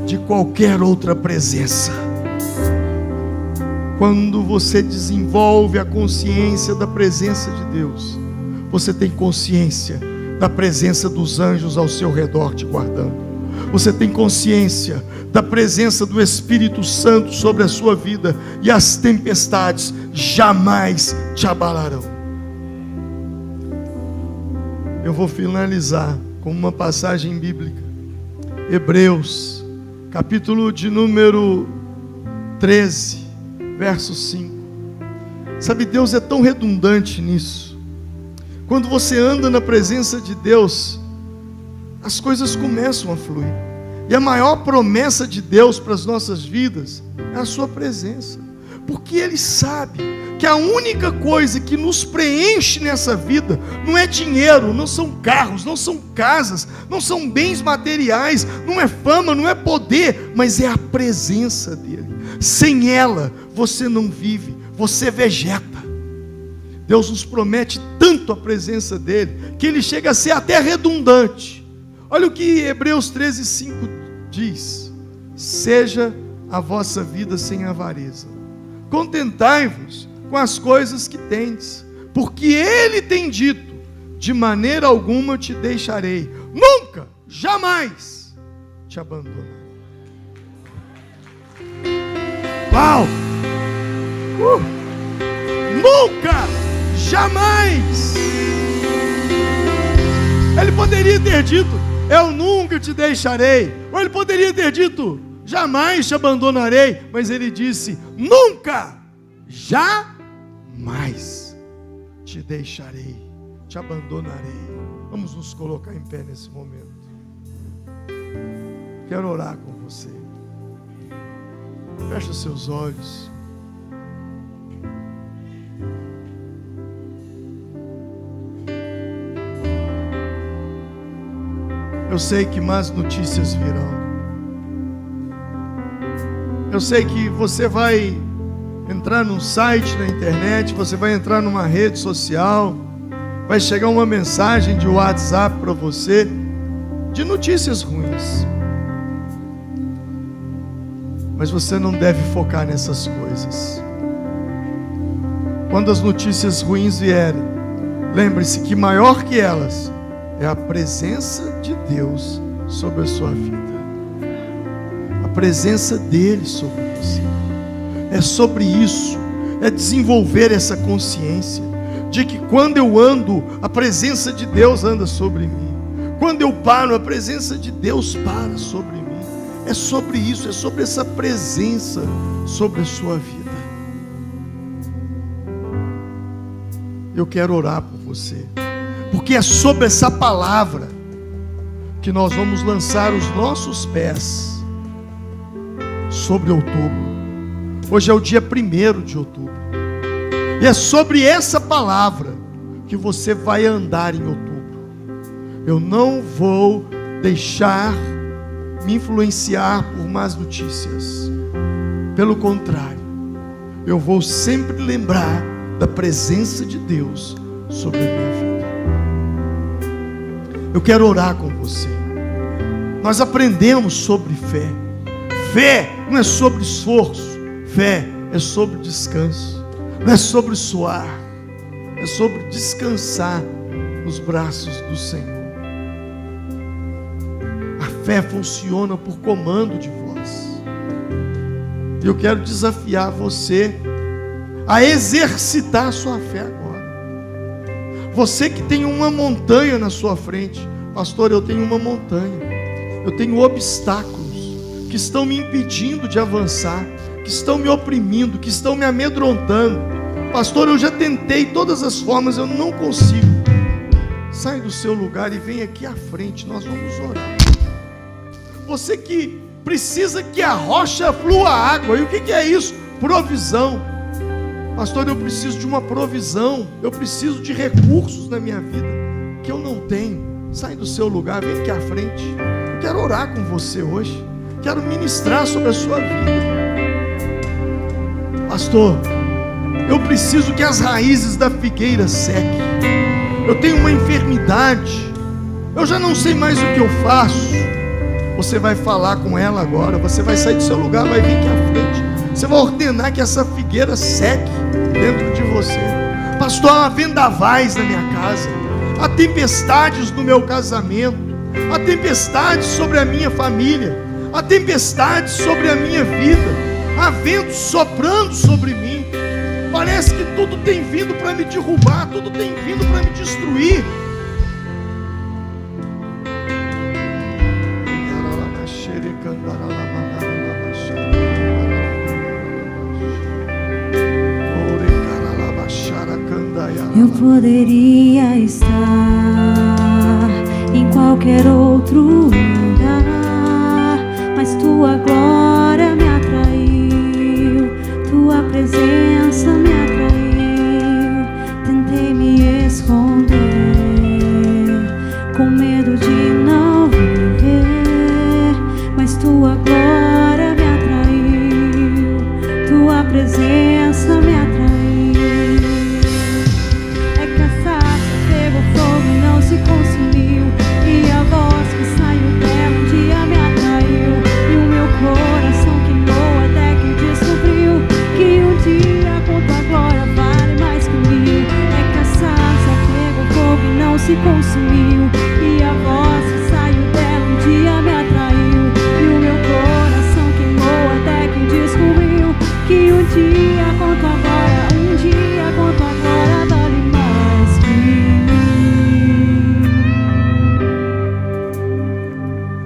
de qualquer outra presença. Quando você desenvolve a consciência da presença de Deus, você tem consciência da presença dos anjos ao seu redor te guardando. Você tem consciência da presença do Espírito Santo sobre a sua vida, e as tempestades jamais te abalarão. Eu vou finalizar com uma passagem bíblica. Hebreus, capítulo de número 13, verso 5. Sabe, Deus é tão redundante nisso. Quando você anda na presença de Deus, as coisas começam a fluir. E a maior promessa de Deus para as nossas vidas é a sua presença. Porque Ele sabe que a única coisa que nos preenche nessa vida não é dinheiro, não são carros, não são casas, não são bens materiais, não é fama, não é poder, mas é a presença dEle. Sem ela, você não vive, você vegeta. Deus nos promete tanto a presença dEle, que Ele chega a ser até redundante. Olha o que Hebreus 13:5 diz: seja a vossa vida sem avareza, contentai-vos com as coisas que tendes, porque Ele tem dito: de maneira alguma te deixarei, nunca, jamais te abandonarei. Uau! Nunca, jamais. Ele poderia ter dito: eu nunca te deixarei. Ou Ele poderia ter dito: jamais te abandonarei. Mas Ele disse: nunca, jamais te deixarei, te abandonarei. Vamos nos colocar em pé nesse momento. Quero orar com você. Feche os seus olhos. Eu sei que más notícias virão. Eu sei que você vai entrar num site na internet, você vai entrar numa rede social, vai chegar uma mensagem de WhatsApp para você de notícias ruins. Mas você não deve focar nessas coisas. Quando as notícias ruins vierem, lembre-se que maior que elas é a presença de Deus sobre a sua vida. A presença dEle sobre você. É sobre isso. É desenvolver essa consciência de que quando eu ando, a presença de Deus anda sobre mim. Quando eu paro, a presença de Deus para sobre mim. É sobre isso, é sobre essa presença sobre a sua vida. Eu quero orar por você, porque é sobre essa palavra que nós vamos lançar os nossos pés sobre outubro. Hoje é o dia 1º de outubro, e é sobre essa palavra que você vai andar em outubro. Eu não vou deixar me influenciar por más notícias. Pelo contrário, eu vou sempre lembrar da presença de Deus sobre a minha vida. Eu quero orar com você. Nós aprendemos sobre fé. Fé não é sobre esforço, fé é sobre descanso, não é sobre suar, é sobre descansar nos braços do Senhor. A fé funciona por comando de voz. E eu quero desafiar você a exercitar a sua fé agora. Você que tem uma montanha na sua frente, pastor, eu tenho uma montanha, eu tenho obstáculos que estão me impedindo de avançar, que estão me oprimindo, que estão me amedrontando. Pastor, eu já tentei todas as formas, eu não consigo. Sai do seu lugar e vem aqui à frente, nós vamos orar. Você que precisa que a rocha flua água, e o que é isso? Provisão. Pastor, eu preciso de uma provisão, eu preciso de recursos na minha vida, que eu não tenho. Sai do seu lugar, vem aqui à frente. Eu quero orar com você hoje. Quero ministrar sobre a sua vida. Pastor, eu preciso que as raízes da figueira sequem. Eu tenho uma enfermidade, eu já não sei mais o que eu faço. Você vai falar com ela agora. Você vai sair do seu lugar, vai vir aqui à frente. Você vai ordenar que essa figueira seque dentro de você. Pastor, há vendavais na minha casa, há tempestades no meu casamento, há tempestades sobre a minha família, há tempestades sobre a minha vida, há ventos soprando sobre mim. Parece que tudo tem vindo para me derrubar, tudo tem vindo para me destruir. Eu poderia estar em qualquer outro lugar, mas tua glória me atraiu, tua presença me atraiu. Tentei me esconder, com medo de não viver, mas tua glória me atraiu, tua presença me atraiu. É que a sarça pegou fogo e não se consumiu, e a voz que saiu dela um dia me atraiu, e o meu coração queimou até que descobriu que um dia com tua glória vale mais que 1000. É que a sarça pegou fogo e não se consumiu, e a voz que saiu dela um dia me atraiu, e o meu coração queimou até que descobriu que um dia com tua glória, um dia com tua glória vale mais que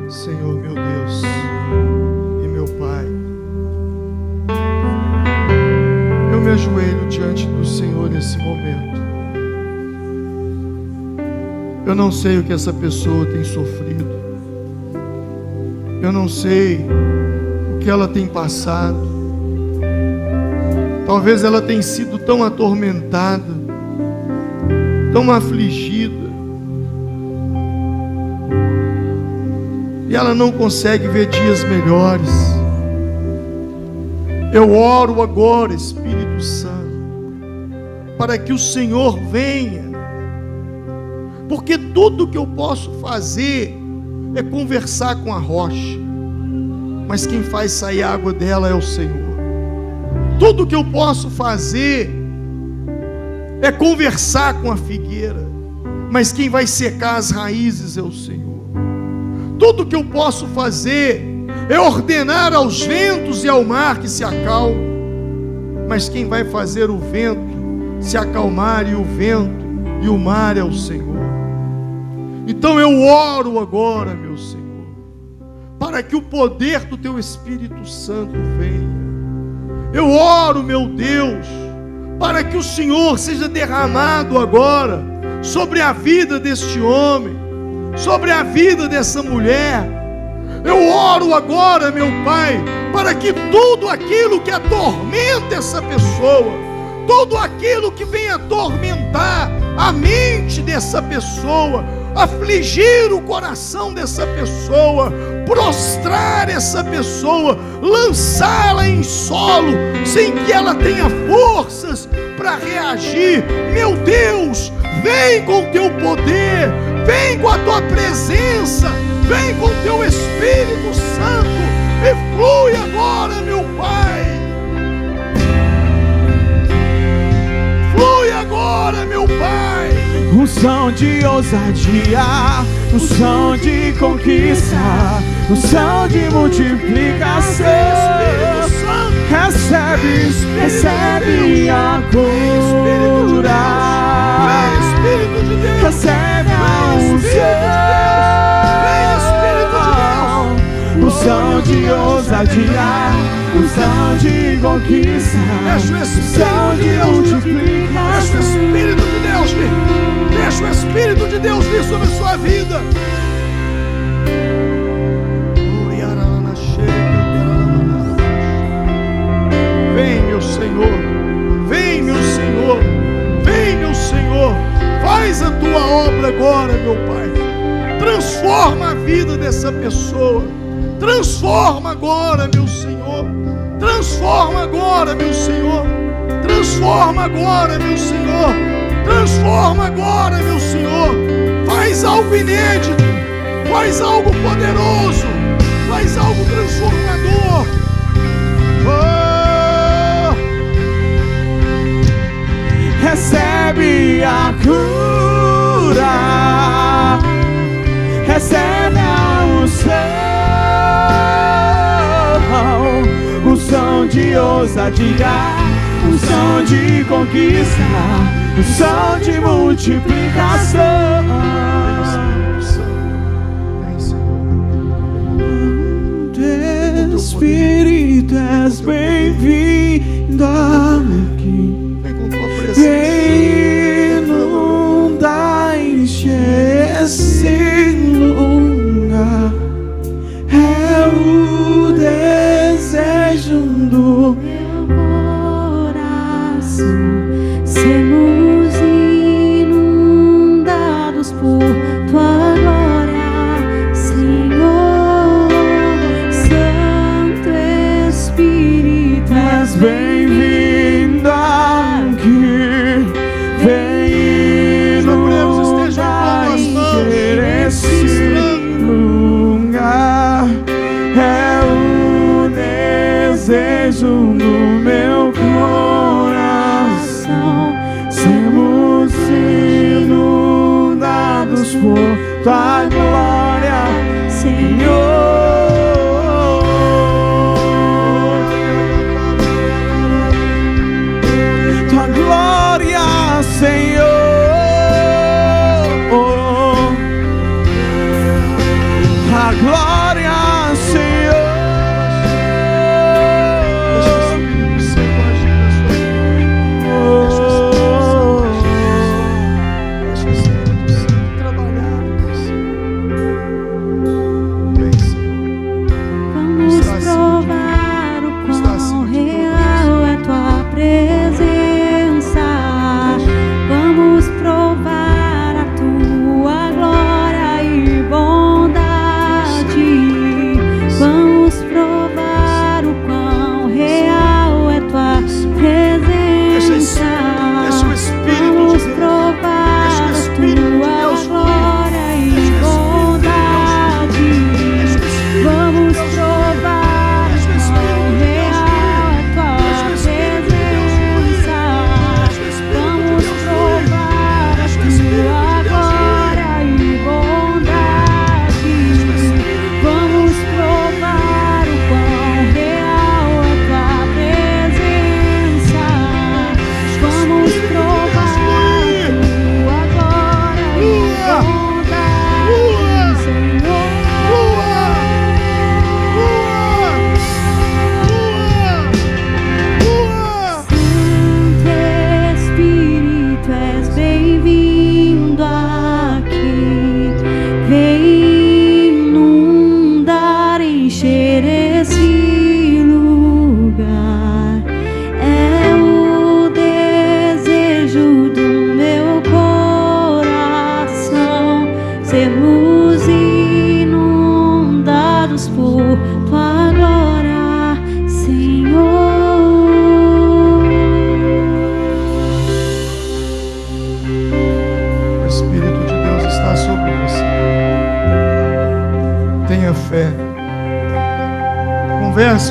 1000. Senhor, meu Deus e meu Pai, eu me ajoelho diante do Senhor nesse momento. Eu não sei o que essa pessoa tem sofrido, eu não sei o que ela tem passado. Talvez ela tenha sido tão atormentada, tão afligida, e ela não consegue ver dias melhores. Eu oro agora, Espírito Santo, para que o Senhor venha, porque tudo que eu posso fazer é conversar com a rocha, mas quem faz sair a água dela é o Senhor. Tudo que eu posso fazer é conversar com a figueira, mas quem vai secar as raízes é o Senhor. Tudo que eu posso fazer é ordenar aos ventos e ao mar que se acalmem, mas quem vai fazer o vento se acalmar, e o vento e o mar é o Senhor. Então eu oro agora, meu Senhor, para que o poder do Teu Espírito Santo venha. Eu oro, meu Deus, para que o Senhor seja derramado agora sobre a vida deste homem, sobre a vida dessa mulher. Eu oro agora, meu Pai, para que tudo aquilo que atormenta essa pessoa, tudo aquilo que vem atormentar a mente dessa pessoa, afligir o coração dessa pessoa, prostrar essa pessoa, lançá-la em solo, sem que ela tenha forças para reagir. Meu Deus, vem com teu poder, vem com a tua presença, vem com teu Espírito Santo e flui agora, meu Pai. Flui agora, meu Pai. Unção de ousadia, unção de conquista, unção de multiplicação. Recebe a cura, recebe a unção, unção de ousadia, unção de conquista, unção de multiplicação. Deixa o Espírito de Deus vir sobre a sua vida. Vem, meu Senhor, vem, meu Senhor, vem, meu Senhor. Faz a tua obra agora, meu Pai. Transforma a vida dessa pessoa. Transforma agora, meu Senhor. Transforma agora, meu Senhor. Transforma agora, meu Senhor. Transforma agora, meu Senhor. Faz algo inédito, faz algo poderoso, faz algo transformador. Oh! Recebe a cura, recebe a unção, unção de ousadia, unção de conquista, unção de multiplicação. Vem, Senhor. Espírito, és bem-vindo aqui. Vem com tua presença. Vem inundar, encher esse lugar. É o desejo do sermos inundados por tua glória, Senhor. Santo Espírito, és bem-vindo aqui. Vem inundar, encher esse lugar. É o desejo do meu coração. Sermos inundados por tua glória, Senhor.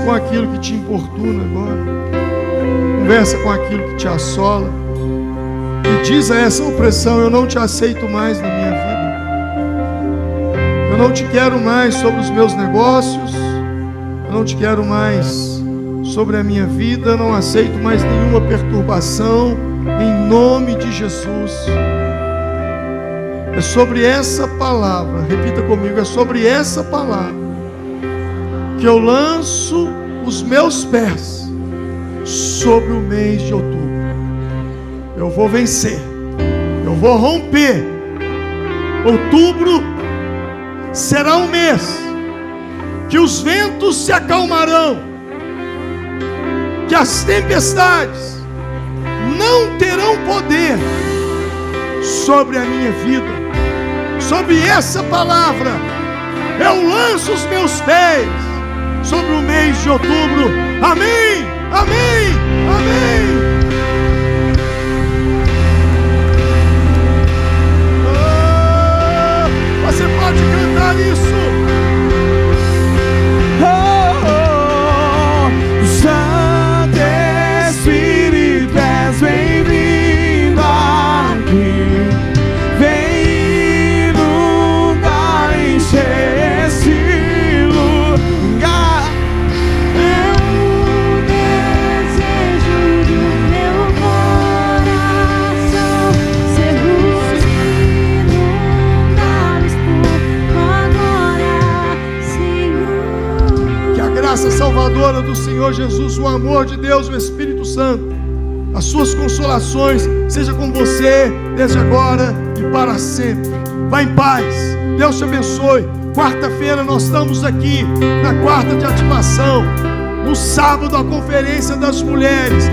com aquilo que te importuna agora. Conversa com aquilo que te assola. E diz a essa opressão: eu não te aceito mais na minha vida. Eu não te quero mais sobre os meus negócios. Eu não te quero mais sobre a minha vida. Não aceito mais nenhuma perturbação. Em nome de Jesus. É sobre essa palavra, repita comigo, é sobre essa palavra que eu lanço os meus pés sobre o mês de outubro. Eu vou vencer, eu vou romper. Outubro será um mês que os ventos se acalmarão, que as tempestades não terão poder sobre a minha vida. Sobre essa palavra eu lanço os meus pés sobre o mês de outubro. Amém, amém, amém. Você pode cantar isso. Santo Espírito, és bem-vindo aqui. Vem inundar, encher esse lugar. É o desejo do meu coração, sermos inundados por tua glória, Senhor. Que a graça salvadora do Senhor Jesus, o amor de Deus, o Espírito Santo, as suas consolações, seja com você desde agora e para sempre. Vá em paz, Deus te abençoe. Quarta-feira nós estamos aqui na quarta de ativação. No sábado a conferência das mulheres.